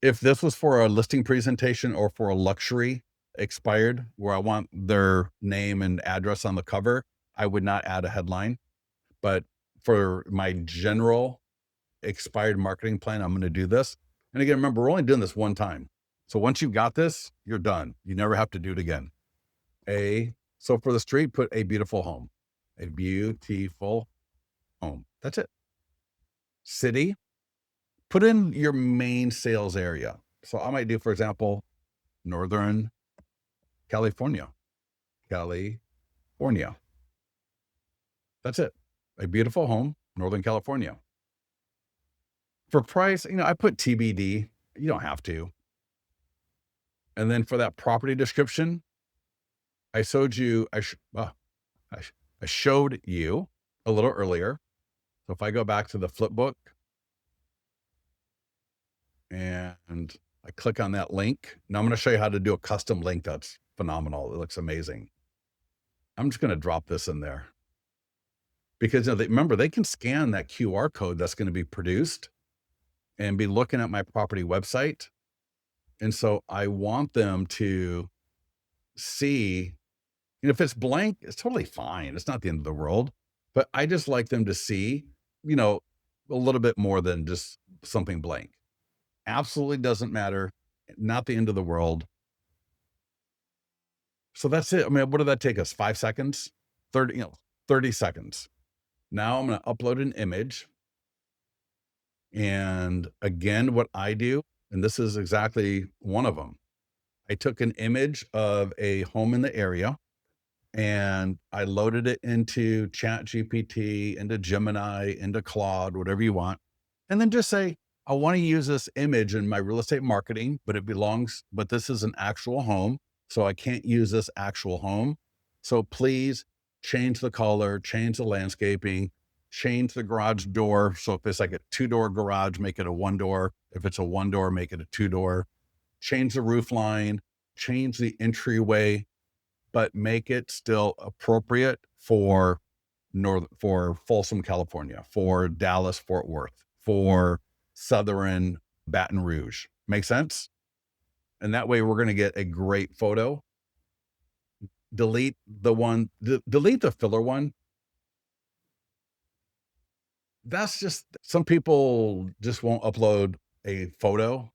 If this was for a listing presentation or for a luxury expired where I want their name and address on the cover, I would not add a headline. But for my general expired marketing plan, I'm going to do this. And again, remember, we're only doing this one time. So once you've got this, you're done. You never have to do it again. So for the street, put a beautiful home, a beautiful home. That's it. City, put in your main sales area. So I might do, for example, Northern California. That's it. A beautiful home, Northern California. For price, I put TBD. You don't have to. And then for that property description, I showed you a little earlier. So if I go back to the Flipbook and I click on that link. Now I'm going to show you how to do a custom link that's phenomenal. It looks amazing. I'm just going to drop this in there because remember, they can scan that QR code that's going to be produced and be looking at my property website. And so I want them to see, if it's blank, it's totally fine. It's not the end of the world, but I just like them to see, you know, a little bit more than just something blank. Absolutely doesn't matter. Not the end of the world. So that's it. I mean, what did that take us? 5 seconds, 30 seconds. Now I'm going to upload an image. And again, what I do, and this is exactly one of them. I took an image of a home in the area and I loaded it into Chat GPT, into Gemini, into Claude, whatever you want. And then just say, I want to use this image in my real estate marketing, but this is an actual home. So I can't use this actual home. So please change the color, change the landscaping, change the garage door. So if it's like a 2-door garage, make it a 1-door. If it's a 1-door, make it a 2-door. Change the roof line, change the entryway, but make it still appropriate for Folsom, California, for Dallas, Fort Worth, for Southern Baton Rouge. Make sense? And that way we're going to get a great photo. Delete the filler one. That's just, some people just won't upload a photo.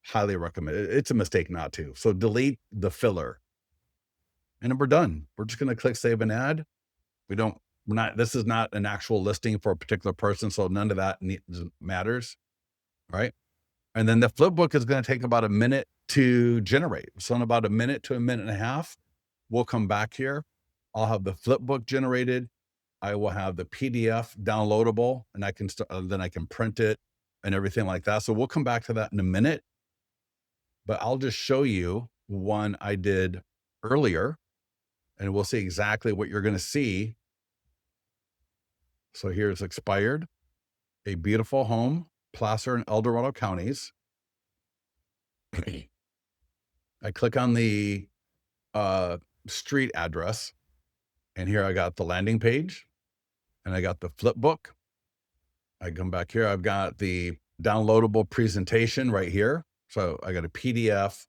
Highly recommend it. It's a mistake not to. So delete the filler. And then we're done. We're just going to click save and add. This is not an actual listing for a particular person. So none of that matters. Right. And then the Flipbook is going to take about a minute to generate. So in about a minute to a minute and a half, we'll come back here. I'll have the Flipbook generated. I will have the PDF downloadable and then I can print it and everything like that. So we'll come back to that in a minute, but I'll just show you one I did earlier and we'll see exactly what you're going to see. So here's expired, a beautiful home, Placer and El Dorado counties. I click on the street address and here I got the landing page and I got the Flipbook. I come back here. I've got the downloadable presentation right here. So I got a PDF,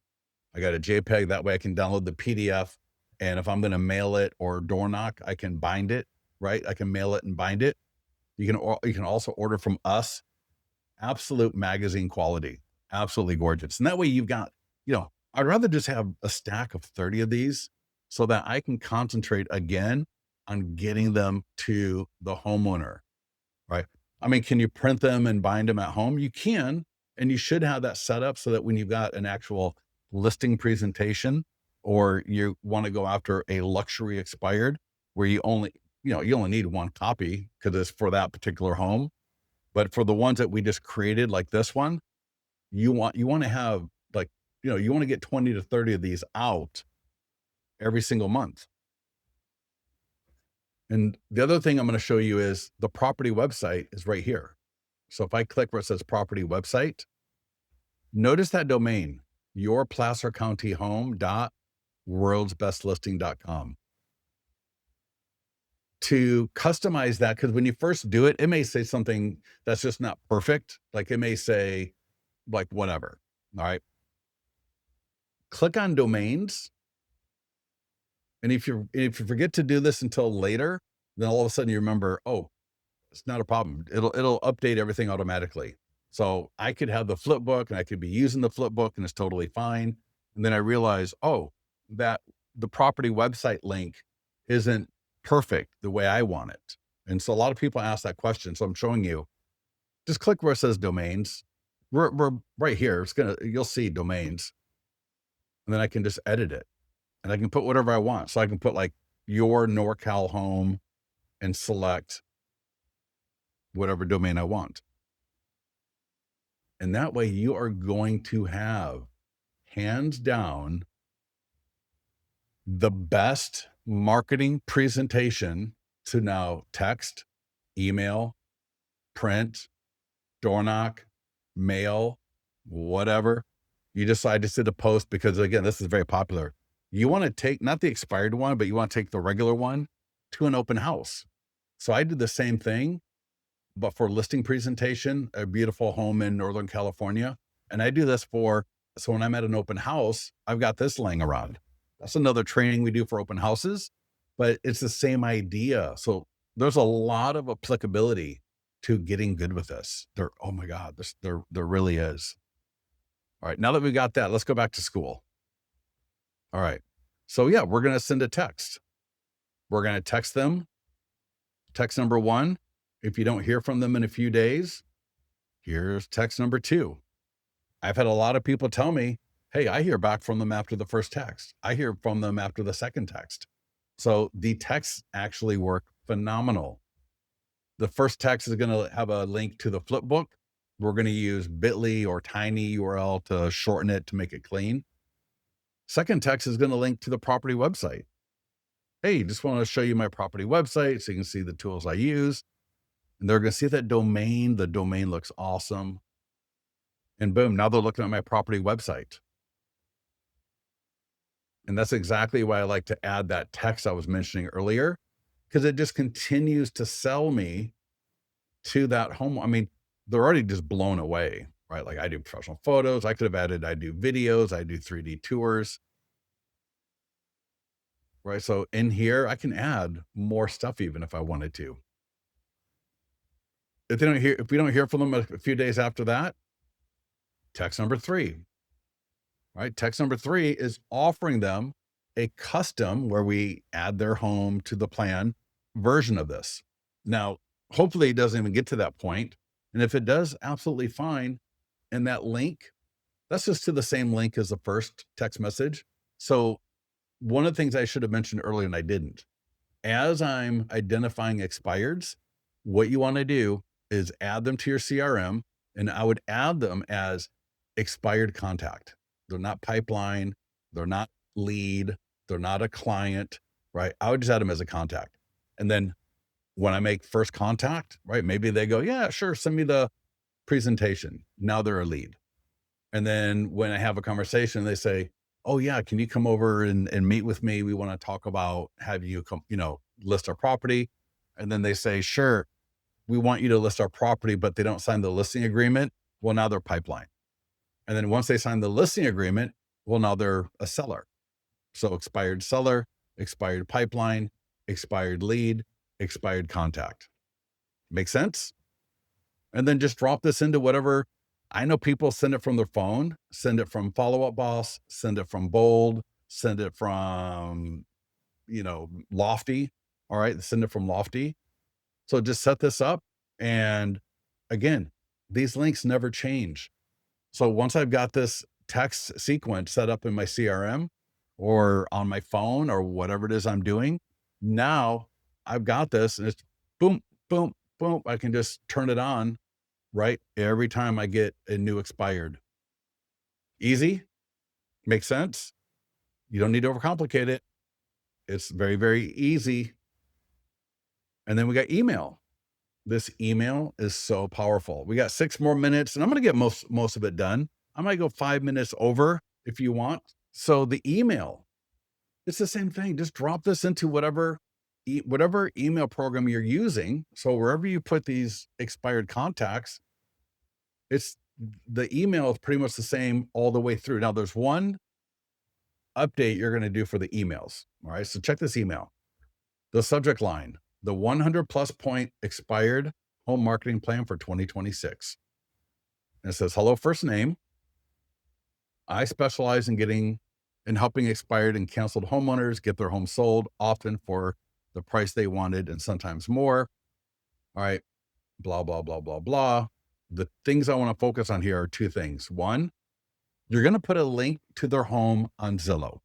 I got a JPEG. That way I can download the PDF. And if I'm going to mail it or door knock, I can bind it, right? I can mail it and bind it. You can also order from us. Absolute magazine quality, absolutely gorgeous. And that way you've got, I'd rather just have a stack of 30 of these so that I can concentrate again on getting them to the homeowner, right? I mean, can you print them and bind them at home? You can, and you should have that set up so that when you've got an actual listing presentation or you want to go after a luxury expired where you only need one copy because it's for that particular home. But for the ones that we just created, like this one, you want to have you want to get 20 to 30 of these out every single month. And the other thing I'm going to show you is the property website is right here. So if I click where it says property website, notice that domain, yourplacercountyhome.worldsbestlisting.com. To customize that, because when you first do it, it may say something that's just not perfect. Like it may say like whatever. All right. Click on domains. And if you forget to do this until later, then all of a sudden you remember, oh, it's not a problem. It'll update everything automatically. So I could have the Flipbook and I could be using the Flipbook and it's totally fine. And then I realize, oh, that the property website link isn't perfect the way I want it. And so a lot of people ask that question. So I'm showing you, just click where it says domains. We're right here. You'll see domains. And then I can just edit it and I can put whatever I want. So I can put like your NorCal home and select whatever domain I want. And that way you are going to have, hands down, the best marketing presentation to now text, email, print, door knock, mail, whatever. You decide to send a post because, again, this is very popular. You want to take not the expired one, but you want to take the regular one to an open house. So I did the same thing, but for listing presentation, a beautiful home in Northern California. And I do this so when I'm at an open house, I've got this laying around. That's another training we do for open houses, but it's the same idea. So there's a lot of applicability to getting good with this. Oh my God, there really is. All right. Now that we got that, let's go back to school. All right. So yeah, we're going to send a text. We're going to text them. Text number one. If you don't hear from them in a few days, here's text number two. I've had a lot of people tell me, hey, I hear back from them after the first text. I hear from them after the second text. So the texts actually work phenomenal. The first text is going to have a link to the Flipbook. We're going to use bit.ly or tiny URL to shorten it to make it clean. Second text is going to link to the property website. Hey, just want to show you my property website so you can see the tools I use. And they're going to see that domain. The domain looks awesome. And boom, now they're looking at my property website. And that's exactly why I like to add that text I was mentioning earlier, because it just continues to sell me to that home. I mean, they're already just blown away, right? Like I do professional photos. I could have added, I do videos, I do 3D tours, right? So in here, I can add more stuff even if I wanted to. If we don't hear from them a few days after that, text number three, right? Text number three is offering them a custom where we add their home to the plan version of this. Now, hopefully it doesn't even get to that point. And if it does, absolutely fine. And that link, that's just to the same link as the first text message. So one of the things I should have mentioned earlier and I didn't, as I'm identifying expireds, what you want to do is add them to your CRM, and I would add them as expired contact. They're not pipeline. They're not lead. They're not a client, right? I would just add them as a contact. And then when I make first contact, right, maybe they go, yeah, sure, send me the presentation. Now they're a lead. And then when I have a conversation, they say, oh yeah, can you come over and meet with me? We want to talk about having you come, list our property. And then they say, sure, we want you to list our property, but they don't sign the listing agreement. Well, now they're pipeline. And then once they sign the listing agreement, well, now they're a seller. So expired seller, expired pipeline, expired lead, expired contact. Make sense? And then just drop this into whatever. I know people send it from their phone, send it from Follow Up Boss, send it from Bold, send it from, Lofty. All right. Send it from Lofty. So just set this up. And again, these links never change. So once I've got this text sequence set up in my CRM or on my phone or whatever it is I'm doing, now I've got this and it's boom, boom, boom. I can just turn it on, right? Every time I get a new expired. Easy, makes sense. You don't need to overcomplicate it. It's very, very easy. And then we got email. This email is so powerful. We got 6 more minutes and I'm going to get most of it done. I might go 5 minutes over if you want. So the email, it's the same thing. Just drop this into whatever email program you're using. So wherever you put these expired contacts, it's the email is pretty much the same all the way through. Now there's one update you're going to do for the emails. All right. So check this email. The subject line, the 100 plus point expired home marketing plan for 2026. And it says, hello, first name. I specialize in helping expired and canceled homeowners get their home sold, often for the price they wanted and sometimes more. All right. Blah, blah, blah, blah, blah. The things I want to focus on here are 2 things. One, you're going to put a link to their home on Zillow.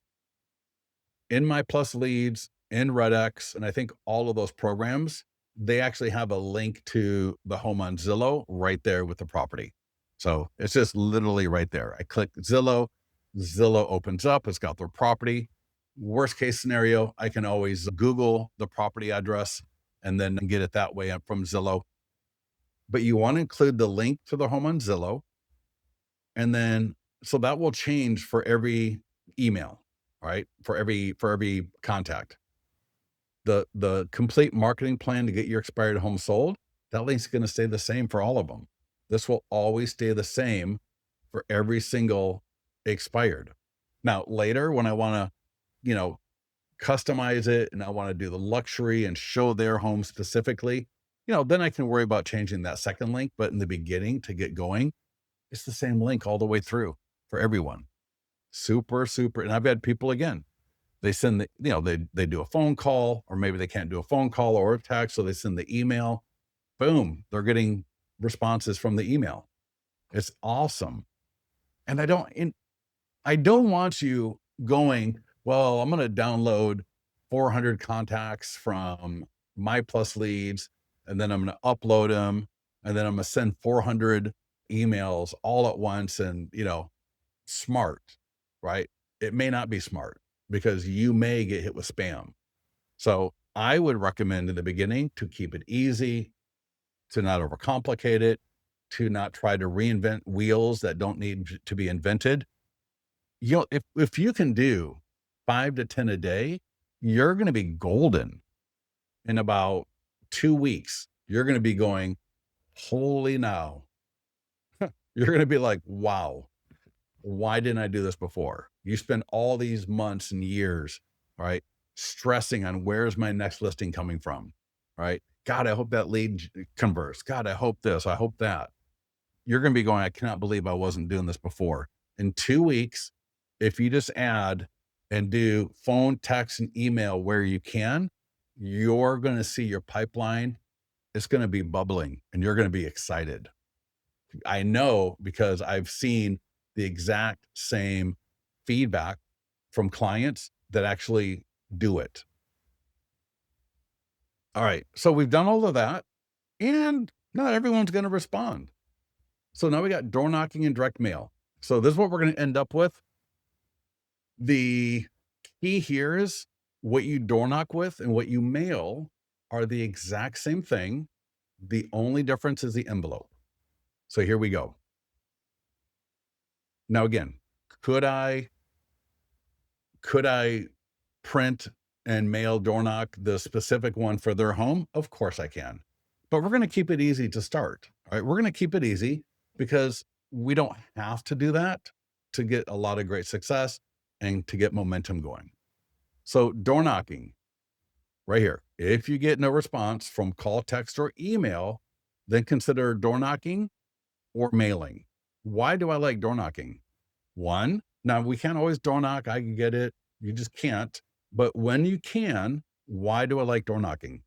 In My Plus Leads, in Redx, and I think all of those programs, they actually have a link to the home on Zillow right there with the property. So it's just literally right there. I click Zillow, Zillow opens up, it's got their property. Worst case scenario, I can always Google the property address and then get it that way from Zillow. But you want to include the link to the home on Zillow. And then, so that will change for every email, right? For every contact. The complete marketing plan to get your expired home sold, that link's going to stay the same for all of them. This will always stay the same for every single expired. Now, later when I want to, you know, customize it and I want to do the luxury and show their home specifically, then I can worry about changing that second link. But in the beginning to get going, it's the same link all the way through for everyone. Super, super. And I've had people again, they send they do a phone call, or maybe they can't do a phone call or a text. So they send the email, boom, they're getting responses from the email. It's awesome. And I don't want you going, well, I'm going to download 400 contacts from My Plus Leads, and then I'm going to upload them, and then I'm going to send 400 emails all at once. And, smart, right? It may not be smart because you may get hit with spam. So I would recommend in the beginning to keep it easy, to not overcomplicate it, to not try to reinvent wheels that don't need to be invented. If you can do 5 to 10 a day, you're gonna be golden in about 2 weeks. You're gonna be going, "Holy now." You're gonna be like, "Wow, why didn't I do this before?" You spend all these months and years, right, stressing on where's my next listing coming from, right? God, I hope that lead converts. God, I hope this, I hope that. You're going to be going, I cannot believe I wasn't doing this before. In 2 weeks, if you just add and do phone, text, and email where you can, you're going to see your pipeline. It's going to be bubbling and you're going to be excited. I know because I've seen the exact same feedback from clients that actually do it. All right. So we've done all of that, and not everyone's going to respond. So now we got door knocking and direct mail. So this is what we're going to end up with. The key here is what you door knock with and what you mail are the exact same thing. The only difference is the envelope. So here we go. Now, again, could I print and mail door knock the specific one for their home? Of course I can. But we're going to keep it easy to start. All right. We're going to keep it easy because we don't have to do that to get a lot of great success and to get momentum going. So door knocking right here. If you get no response from call, text, or email, then consider door knocking or mailing. Why do I like door knocking? One, now we can't always door knock. I can get it. You just can't. But when you can, why do I like door knocking?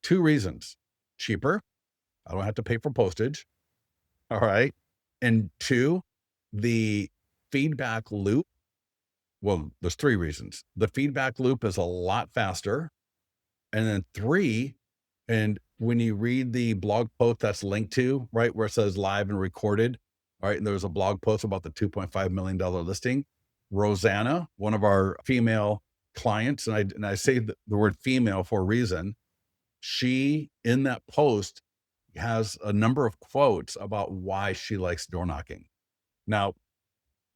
2 reasons. Cheaper. I don't have to pay for postage. All right. And 2, the feedback loop. Well, there's 3 reasons. The feedback loop is a lot faster. And then 3, and when you read the blog post that's linked to, right, where it says live and recorded, all right, and there's a blog post about the $2.5 million listing. Rosanna, one of our female clients, and I say the word female for a reason. She, in that post, has a number of quotes about why she likes door knocking. Now,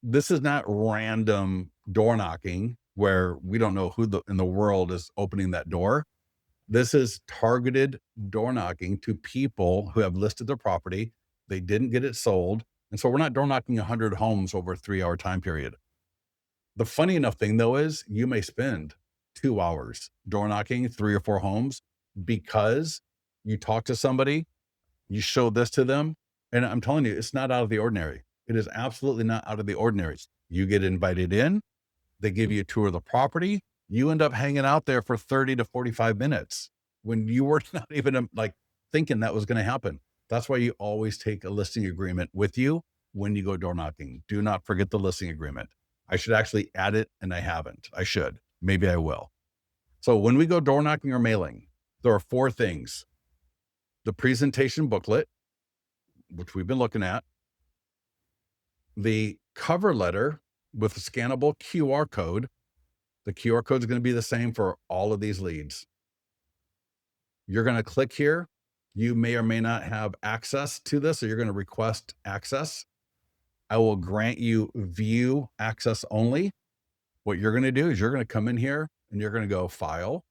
this is not random door knocking where we don't know who in the world is opening that door. This is targeted door knocking to people who have listed their property. They didn't get it sold. And so we're not door knocking 100 homes over a 3-hour time period. The funny enough thing though is you may spend 2 hours door knocking 3 or 4 homes because you talk to somebody, you show this to them. And I'm telling you, it's not out of the ordinary. It is absolutely not out of the ordinary. You get invited in, they give you a tour of the property. You end up hanging out there for 30 to 45 minutes when you were not even like thinking that was going to happen. That's why you always take a listing agreement with you when you go door knocking. Do not forget the listing agreement. I should actually add it, and I haven't. I should. Maybe I will. So when we go door knocking or mailing, there are 4 things. The presentation booklet, which we've been looking at, the cover letter with a scannable QR code. The QR code is going to be the same for all of these leads. You're going to click here. You may or may not have access to this, or you're going to request access. I will grant you view access only. What you're going to do is you're going to come in here and you're going to go file,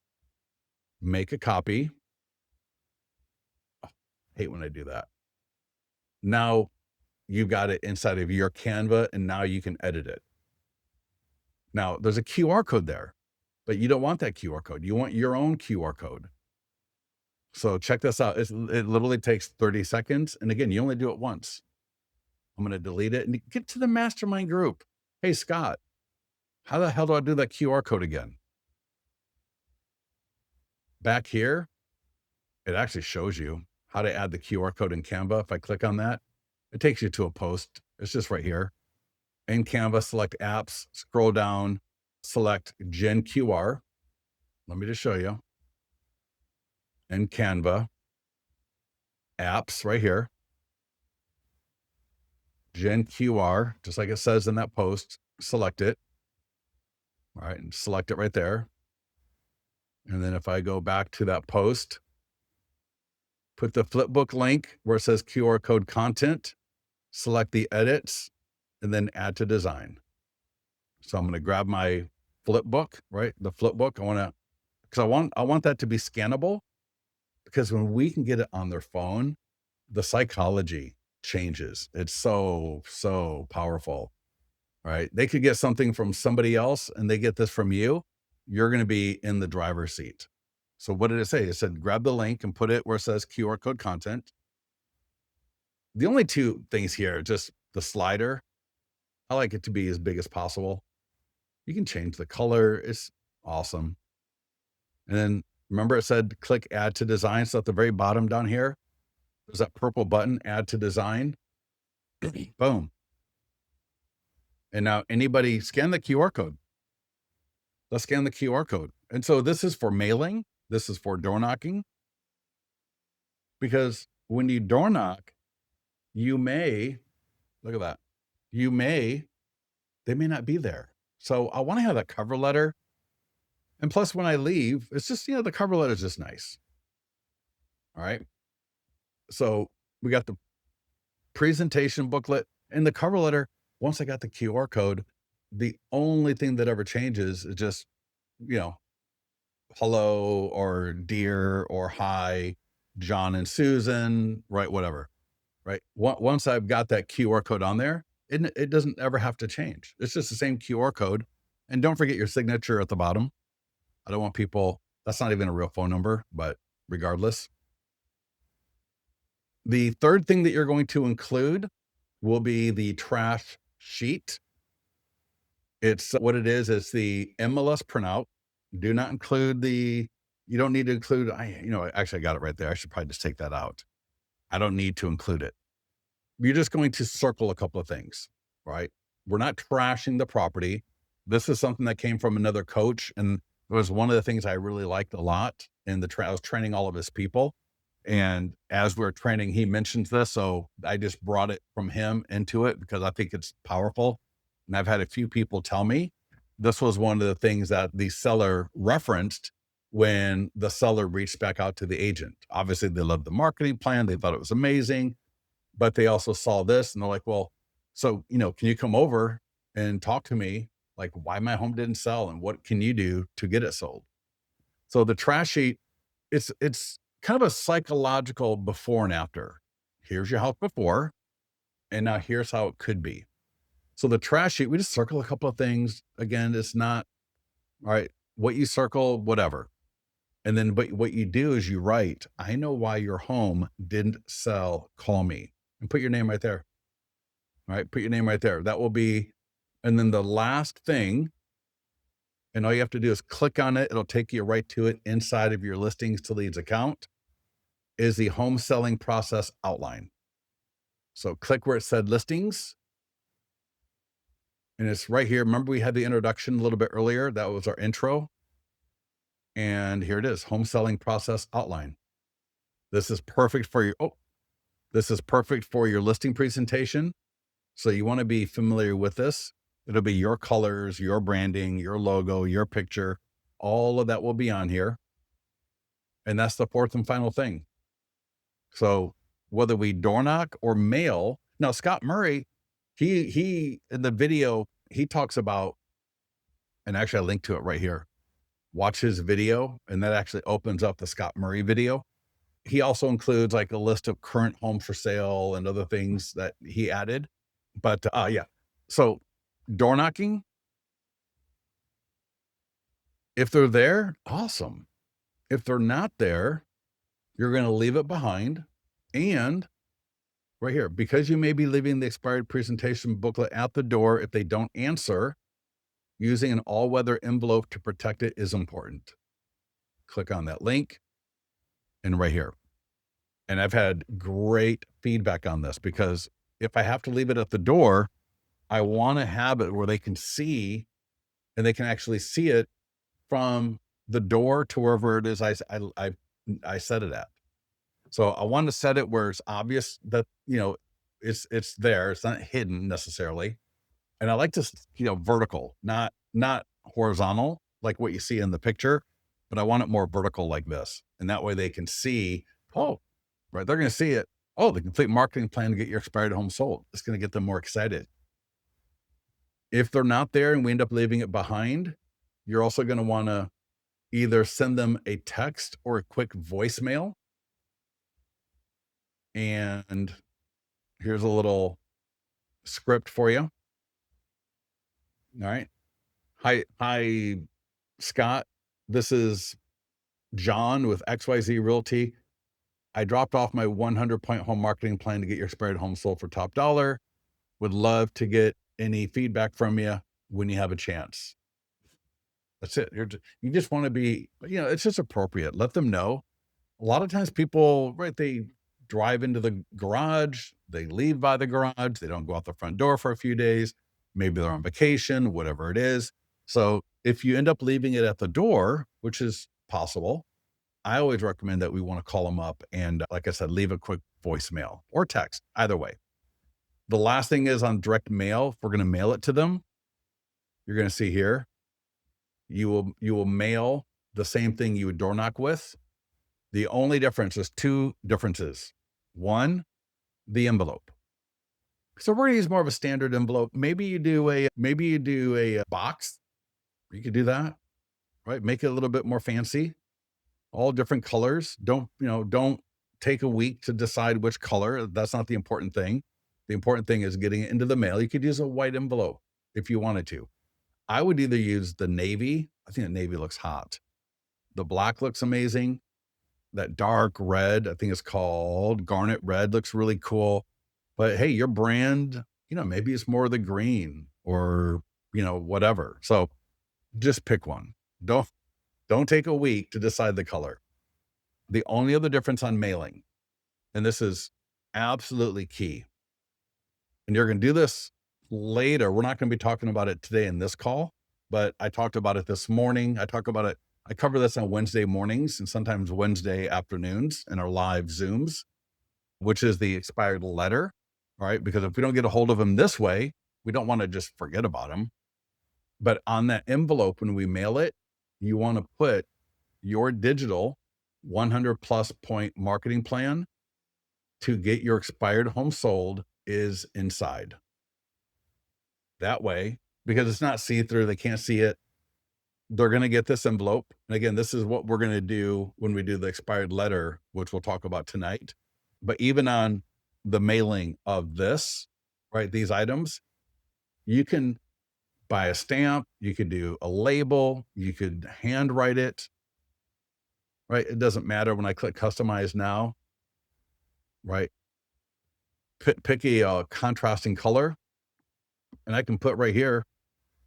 make a copy. Hate when I do that. Now you've got it inside of your Canva and now you can edit it. Now there's a QR code there, but you don't want that QR code. You want your own QR code. So check this out. It literally takes 30 seconds. And again, you only do it once. I'm going to delete it and get to the mastermind group. Hey, Scott, how the hell do I do that QR code again? Back here, it actually shows you how to add the QR code in Canva. If I click on that, it takes you to a post. It's just right here. In Canva, select apps, scroll down, select Gen QR. Let me just show you. In Canva, apps right here, Gen QR, just like it says in that post, select it. All right, and select it right there. And then if I go back to that post, put the Flipbook link where it says QR code content, select the edits, and then add to design. So I'm going to grab my Flipbook, right? The Flipbook. Because I want that to be scannable, because when we can get it on their phone, the psychology changes. It's so, so powerful, right? They could get something from somebody else and they get this from you. You're going to be in the driver's seat. So what did it say? It said, grab the link and put it where it says QR code content. The only two things here, just the slider. I like it to be as big as possible. You can change the color. It's awesome. And then remember it said click add to design. So at the very bottom down here, there's that purple button, add to design. Boom. And now anybody scan the QR code. Let's scan the QR code. And so this is for mailing. This is for door knocking. Because when you door knock, you may, look at that. They may not be there. So I want to have that cover letter. And plus when I leave, it's just, the cover letter is just nice. All right. So we got the presentation booklet and the cover letter. Once I got the QR code, the only thing that ever changes is just, hello or dear or hi, John and Susan, right? Whatever, right? Once I've got that QR code on there, it doesn't ever have to change. It's just the same QR code. And don't forget your signature at the bottom. I don't want people, that's not even a real phone number, but regardless. The third thing that you're going to include will be the trash sheet. It's what it is. It's the MLS printout. Do not include you don't need to include, actually I got it right there. I should probably just take that out. I don't need to include it. You're just going to circle a couple of things, right? We're not trashing the property. This is something that came from another coach. And it was one of the things I really liked a lot. And I was training all of his people. And as we're training, he mentions this. So I just brought it from him into it because I think it's powerful. And I've had a few people tell me this was one of the things that the seller referenced when the seller reached back out to the agent. Obviously, they loved the marketing plan. They thought it was amazing, but they also saw this and they're like, well, so, can you come over and talk to me? Like why my home didn't sell and what can you do to get it sold? So the trash sheet, it's kind of a psychological before and after. Here's your house before, and now here's how it could be. So the trash sheet, we just circle a couple of things. Again, it's not, all right, what you circle, whatever. And then, but what you do is you write, I know why your home didn't sell, call me, and put your name right there. All right, put your name right there. That will be, and then the last thing, and all you have to do is click on it. It'll take you right to it inside of your listings to leads account, is the home selling process outline. So click where it said listings. And it's right here. Remember we had the introduction a little bit earlier. That was our intro. And here it is, home selling process outline. This is perfect for your listing presentation. So you want to be familiar with this. It'll be your colors, your branding, your logo, your picture. All of that will be on here. And that's the fourth and final thing. So whether we door knock or mail, now Scott Murray, He in the video, he talks about, and actually I linked to it right here. Watch his video, and that actually opens up the Scott Murray video. He also includes like a list of current homes for sale and other things that he added. But yeah. So door knocking, if they're there, awesome. If they're not there, you're going to leave it behind. And right here, because you may be leaving the expired presentation booklet at the door if they don't answer, using an all-weather envelope to protect it is important. Click on that link and right here. And I've had great feedback on this because if I have to leave it at the door, I want to have it where they can see and they can actually see it from the door to wherever it is I set it at. So I want to set it where it's obvious that, it's there. It's not hidden necessarily. And I like to, vertical, not horizontal like what you see in the picture, but I want it more vertical like this. And that way they can see, oh, right, they're going to see it. Oh, the complete marketing plan to get your expired home sold. It's going to get them more excited. If they're not there and we end up leaving it behind, you're also going to want to either send them a text or a quick voicemail. And here's a little script for you. All right. Hi, Scott. This is John with XYZ Realty. I dropped off my 100-point home marketing plan to get your expired home sold for top dollar. Would love to get any feedback from you when you have a chance. That's it. You just want to be, it's just appropriate. Let them know. A lot of times people, right, they drive into the garage, they leave by the garage, they don't go out the front door for a few days. Maybe they're on vacation, whatever it is. So if you end up leaving it at the door, which is possible, I always recommend that we want to call them up and, like I said, leave a quick voicemail or text, either way. The last thing is on direct mail. If we're going to mail it to them, you're going to see here, you will mail the same thing you would door knock with. The only difference is two differences. One, the envelope. So we're gonna use more of a standard envelope. Maybe you do a box. You could do that, right? Make it a little bit more fancy. All different colors. Don't take a week to decide which color. That's not the important thing. The important thing is getting it into the mail. You could use a white envelope if you wanted to. I would either use the navy. I think the navy looks hot. The black looks amazing. That dark red, I think it's called garnet red, looks really cool. But hey, your brand, maybe it's more the green or, whatever. So just pick one. Don't take a week to decide the color. The only other difference on mailing, and this is absolutely key, and you're going to do this later. We're not going to be talking about it today in this call, but I talked about it this morning. I cover this on Wednesday mornings and sometimes Wednesday afternoons in our live Zooms, which is the expired letter. All right. Because if we don't get a hold of them this way, we don't want to just forget about them. But on that envelope, when we mail it, you want to put your digital 100 plus point marketing plan to get your expired home sold is inside. That way, because it's not see-through, they can't see it. They're going to get this envelope. And again, this is what we're going to do when we do the expired letter, which we'll talk about tonight. But even on the mailing of this, right, these items, you can buy a stamp, you could do a label, you could handwrite it, right? It doesn't matter. When I click customize now, right, pick a contrasting color, and I can put right here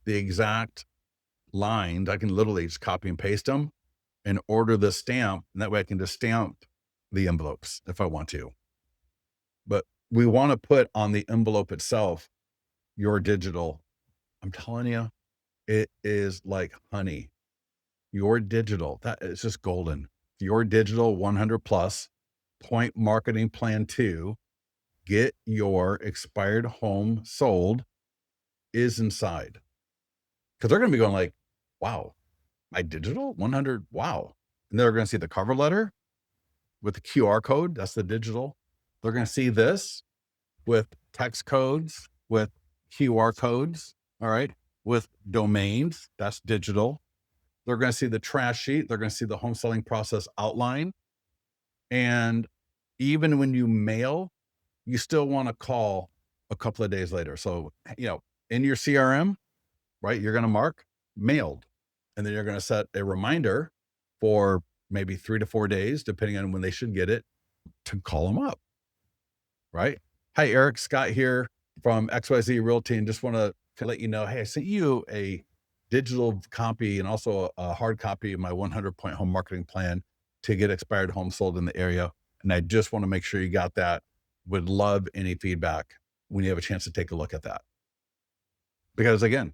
the exact lines. I can literally just copy and paste them and order the stamp. And that way I can just stamp the envelopes if I want to. But we want to put on the envelope itself your digital. I'm telling you, it is like honey. Your digital, that is just golden. Your digital 100 plus point marketing plan 2, get your expired home sold, is inside. Because they're going to be going like, wow, my digital 100. Wow. And they're going to see the cover letter with the QR code. That's the digital. They're going to see this with text codes, with QR codes, all right, with domains, that's digital. They're going to see the trash sheet. They're going to see the home selling process outline. And even when you mail, you still want to call a couple of days later. So, in your CRM, right, you're going to mark mailed. And then you're going to set a reminder for maybe 3 to 4 days, depending on when they should get it, to call them up, right? Hi, Eric, Scott here from XYZ Realty, and just want to let you know, hey, I sent you a digital copy and also a hard copy of my 100-point home marketing plan to get expired homes sold in the area. And I just want to make sure you got that. Would love any feedback when you have a chance to take a look at that. Because again,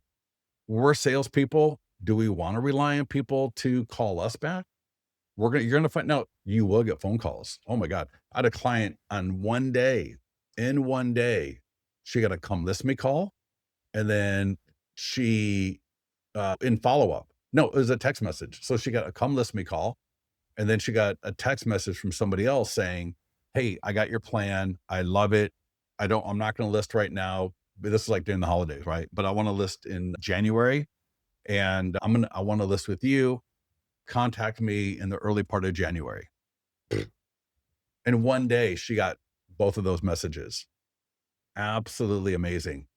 we're salespeople. Do we want to rely on people to call us back? You're gonna find out you will get phone calls. Oh my God. I had a client on in one day, she got a come list me call. And then she in follow-up. No, it was a text message. So she got a come list me call. And then she got a text message from somebody else saying, hey, I got your plan. I love it. I'm not gonna list right now. But this is like during the holidays, right? But I want to list in January. And I want to list with you. Contact me in the early part of January. And one day she got both of those messages. Absolutely amazing.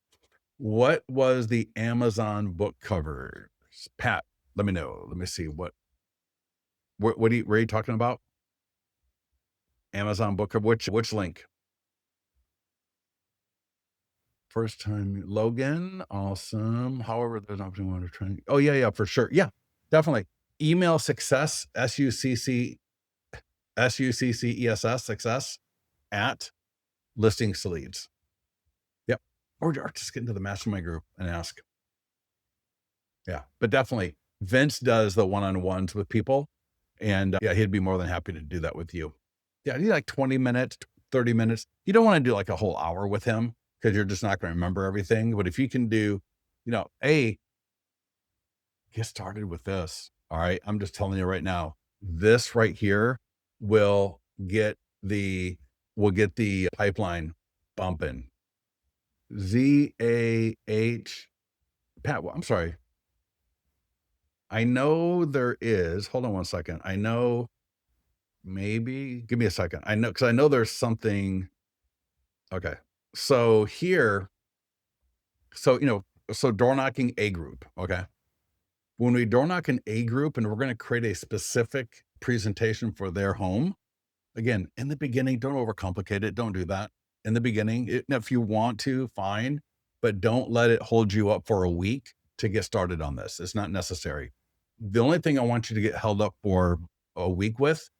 What was the Amazon book cover? Pat, let me know. Let me see where are you talking about? Amazon book cover. Which link? First time Logan. Awesome. However, there's an opportunity to try. Oh, yeah, for sure. Yeah, definitely. Email success, SUCCESS, success at listings to leads. Yep. Or just get into the mastermind group and ask. Yeah. But definitely Vince does the one-on-ones with people. And yeah, he'd be more than happy to do that with you. Yeah. You need like 20 minutes, 30 minutes. You don't want to do like a whole hour with him because you're just not going to remember everything. But if you can do, hey, get started with this. All right. I'm just telling you right now, this right here will get the pipeline bumping. ZAH Pat, I'm sorry. I know there is. Hold on one second. I know maybe give me a second. Because I know there's something. Okay. So here, so so door knocking A group. Okay. When we door knock an A group and we're going to create a specific presentation for their home, again, in the beginning, don't overcomplicate it. Don't do that. In the beginning, if you want to, fine, but don't let it hold you up for a week to get started on this. It's not necessary. The only thing I want you to get held up for a week with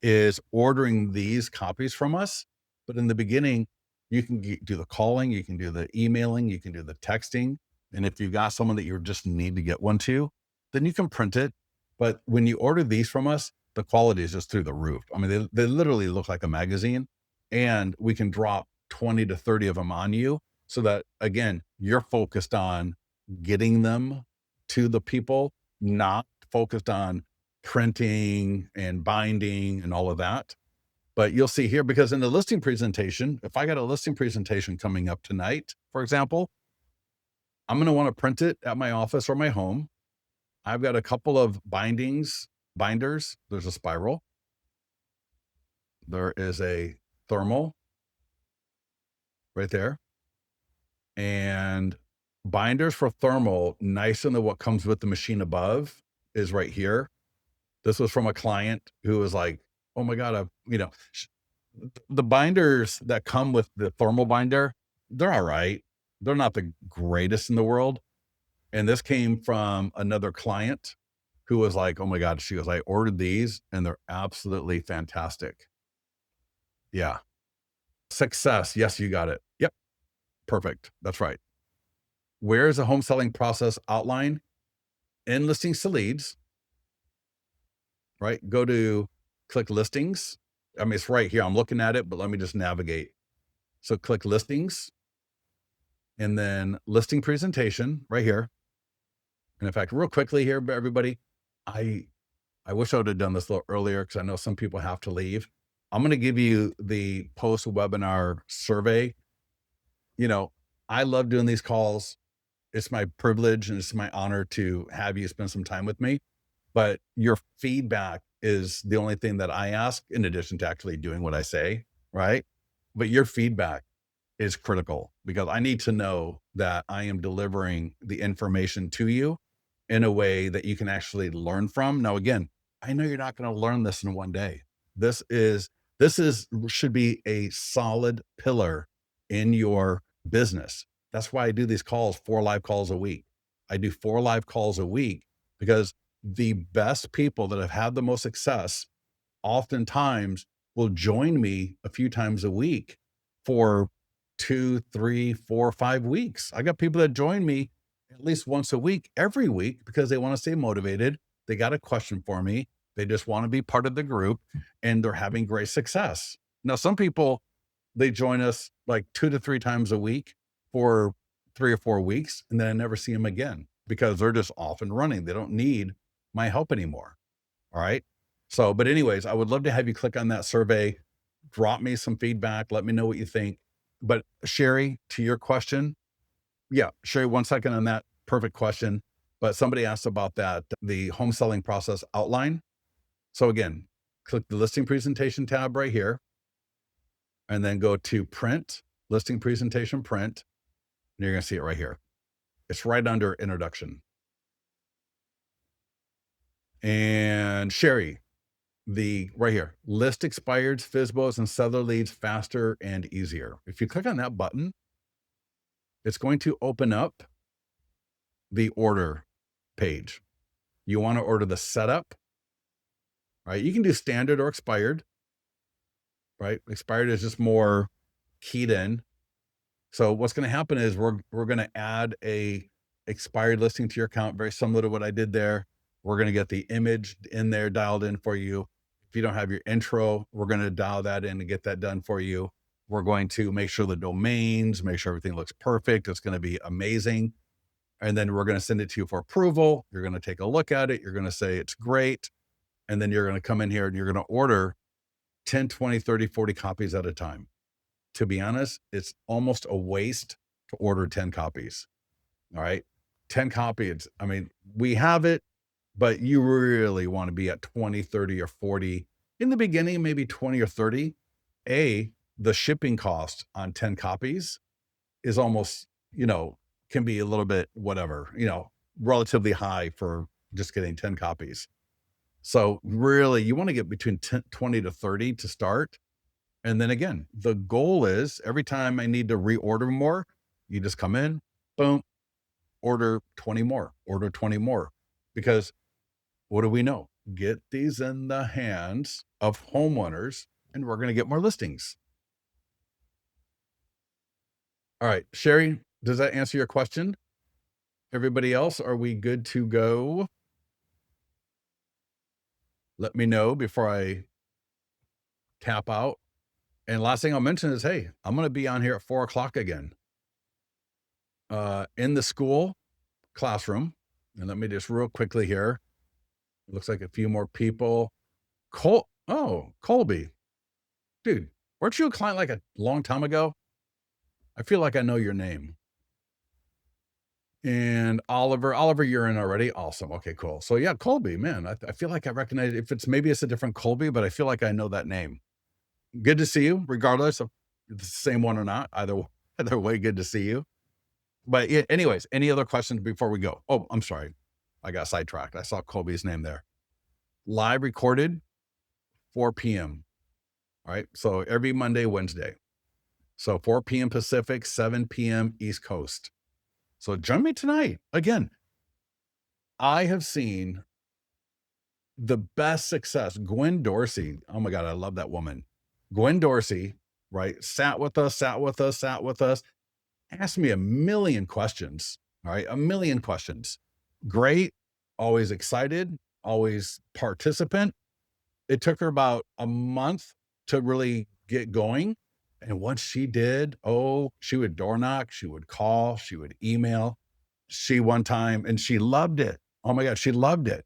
is ordering these copies from us. But in the beginning, you can do the calling, you can do the emailing, you can do the texting. And if you've got someone that you just need to get one to, then you can print it. But when you order these from us, the quality is just through the roof. I mean, they literally look like a magazine, and we can drop 20 to 30 of them on you so that, again, you're focused on getting them to the people, not focused on printing and binding and all of that. But you'll see here, because in the listing presentation, if I got a listing presentation coming up tonight, for example, I'm going to want to print it at my office or my home. I've got a couple of binders. There's a spiral. There is a thermal right there. And binders for thermal, nicer than what comes with the machine above, is right here. This was from a client who was like, oh my God, the binders that come with the thermal binder, they're all right. They're not the greatest in the world. And this came from another client who was like, oh my God, she goes, I ordered these and they're absolutely fantastic. Yeah. Success. Yes, you got it. Yep. Perfect. That's right. Where is the home selling process outline? In listings to leads, right? Go to click listings. I mean, it's right here. I'm looking at it, but let me just navigate. So click listings and then listing presentation right here. And in fact, real quickly here, everybody, I wish I would have done this a little earlier because I know some people have to leave. I'm going to give you the post webinar survey. I love doing these calls. It's my privilege and it's my honor to have you spend some time with me. But your feedback is the only thing that I ask in addition to actually doing what I say, right? But your feedback is critical because I need to know that I am delivering the information to you in a way that you can actually learn from. Now, again, I know you're not going to learn this in one day. This is should be a solid pillar in your business. That's why I do these calls, 4 live calls a week. I do 4 live calls a week because the best people that have had the most success oftentimes will join me a few times a week for 2, 3, 4, 5 weeks. I got people that join me at least once a week, every week, because they want to stay motivated. They got a question for me. They just want to be part of the group and they're having great success. Now, some people, they join us like 2 to 3 times a week for 3 or 4 weeks, and then I never see them again because they're just off and running. They don't need my help anymore. All right. So, but anyways, I would love to have you click on that survey, drop me some feedback, let me know what you think. But Sherry, to your question, yeah, Sherry, 1 second on that. Perfect question. But somebody asked about that, the home selling process outline. So again, click the listing presentation tab right here and then go to print, listing presentation print. And you're going to see it right here. It's right under introduction. And Sherry, the right here, list expireds, FSBOs, and seller leads faster and easier. If you click on that button, it's going to open up the order page. You want to order the setup, right? You can do standard or expired, right? Expired is just more keyed in. So what's going to happen is we're going to add a expired listing to your account, very similar to what I did there. We're going to get the image in there dialed in for you. If you don't have your intro, we're going to dial that in and get that done for you. We're going to make sure the domains, make sure everything looks perfect. It's going to be amazing. And then we're going to send it to you for approval. You're going to take a look at it. You're going to say it's great. And then you're going to come in here and you're going to order 10, 20, 30, 40 copies at a time. To be honest, it's almost a waste to order 10 copies. All right. 10 copies. I mean, we have it, but you really want to be at 20, 30, or 40 in the beginning, maybe 20 or 30. The shipping cost on 10 copies is almost, can be a little bit whatever, relatively high for just getting 10 copies. So really you want to get between 10, 20 to 30 to start. And then again, the goal is every time I need to reorder more, you just come in, boom, order 20 more, order 20 more. Because what do we know? Get these in the hands of homeowners and we're going to get more listings. All right, Sherry, does that answer your question? Everybody else, are we good to go? Let me know before I tap out. And last thing I'll mention is, hey, I'm going to be on here at 4 o'clock again, in the school classroom. And let me just real quickly here. It looks like a few more people. Colby, dude, weren't you a client like a long time ago? I feel like I know your name. And Oliver, you're in already. Awesome. Okay, cool. So yeah, Colby, man, I feel like I recognize it. If maybe it's a different Colby, but I feel like I know that name. Good to see you, regardless of if it's the same one or not. Either way, good to see you. But yeah, anyways, any other questions before we go? Oh, I'm sorry. I got sidetracked. I saw Colby's name there. Live recorded 4 p.m. All right. So every Monday, Wednesday. So 4 p.m. Pacific, 7 p.m. East Coast. So join me tonight. Again, I have seen the best success. Gwen Dorsey. Oh my God, I love that woman. Gwen Dorsey, right? Sat with us, asked me a million questions. All right. A million questions. Great. Always excited, always participant. It took her about a month to really get going. And once she did, she would door knock, she would call, she would email. She one time, and she loved it. Oh my God, she loved it.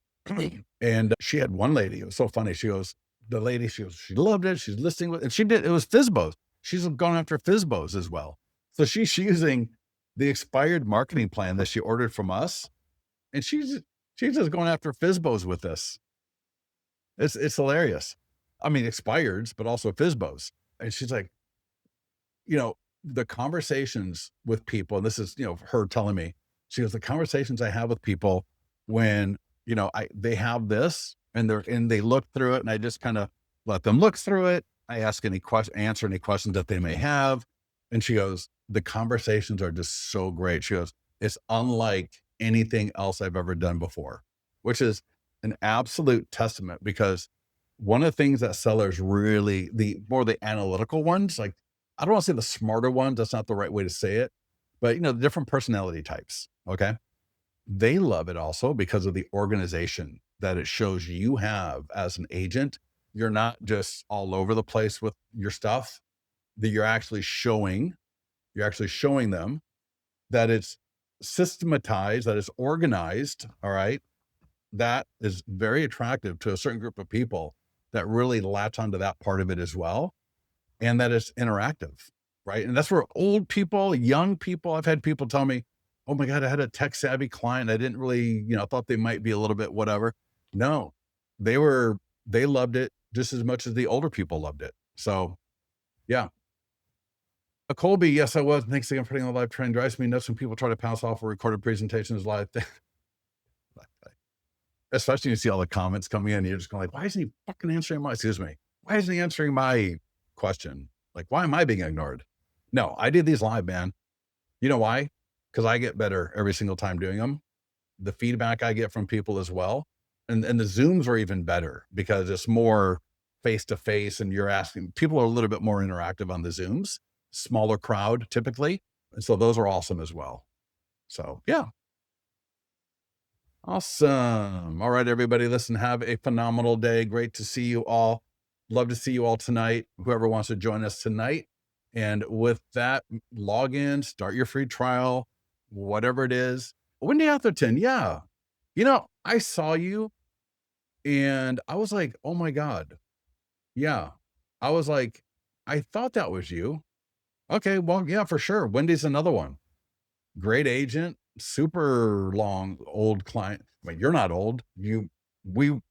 And she had one lady, it was so funny. She loved it. She's listening with, and it was FSBOs. She's gone after FSBOs as well. So she's using the expired marketing plan that she ordered from us, and she's just going after FSBOs with this. It's hilarious. I mean, expireds, but also FSBOs. And she's like, you know, the conversations with people, and this is, her telling me, she goes, the conversations I have with people when, they have this and they look through it, and I just kind of let them look through it. I answer any questions that they may have. And she goes, the conversations are just so great. She goes, it's unlike anything else I've ever done before, which is an absolute testament, because one of the things that sellers really, the more the analytical ones, like, I don't want to say the smarter ones, that's not the right way to say it, but the different personality types, okay? They love it also because of the organization that it shows you have as an agent. You're not just all over the place with your stuff, that you're actually showing them that it's systematized, that it's organized, all right? That is very attractive to a certain group of people that really latch onto that part of it as well, and that it's interactive, right? And that's where old people, young people, I've had people tell me, "Oh my God, I had a tech savvy client. I didn't really, thought they might be a little bit whatever." No, they loved it just as much as the older people loved it. So yeah. Colby, yes, I was. Thanks again for putting on the live training. Drives me nuts when people try to pass off a recorded presentation as live. Especially when you see all the comments coming in, you're just going like, why isn't he fucking answering why isn't he answering my question? Like, why am I being ignored? No, I did these live, man. You know why? Because I get better every single time doing them. The feedback I get from people as well. And the Zooms are even better because it's more face to face, and you're asking, people are a little bit more interactive on the Zooms, smaller crowd typically. And so those are awesome as well. So yeah. Awesome. All right, everybody. Listen, have a phenomenal day. Great to see you all. Love to see you all tonight. Whoever wants to join us tonight. And with that, log in, start your free trial, whatever it is. Wendy Atherton. Yeah. I saw you and I was like, oh my God. Yeah. I was like, I thought that was you. Okay. Well, yeah, for sure. Wendy's another one. Great agent, super long, old client. I mean, you're not old. We, you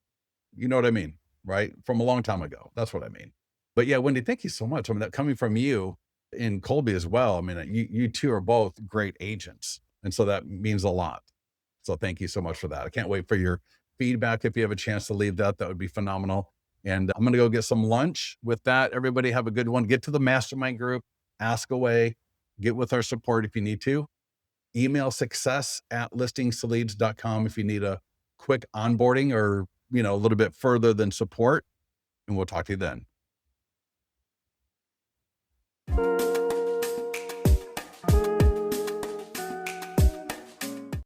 know what I mean, right? From a long time ago. That's what I mean. But yeah, Wendy, thank you so much. I mean, that coming from you and Colby as well. I mean, you two are both great agents. And so that means a lot. So thank you so much for that. I can't wait for your feedback. If you have a chance to leave that would be phenomenal. And I'm going to go get some lunch. With that, everybody have a good one. Get to the mastermind group, ask away, get with our support if you need to. Email success@listingleads.com if you need a quick onboarding or, a little bit further than support. And we'll talk to you then.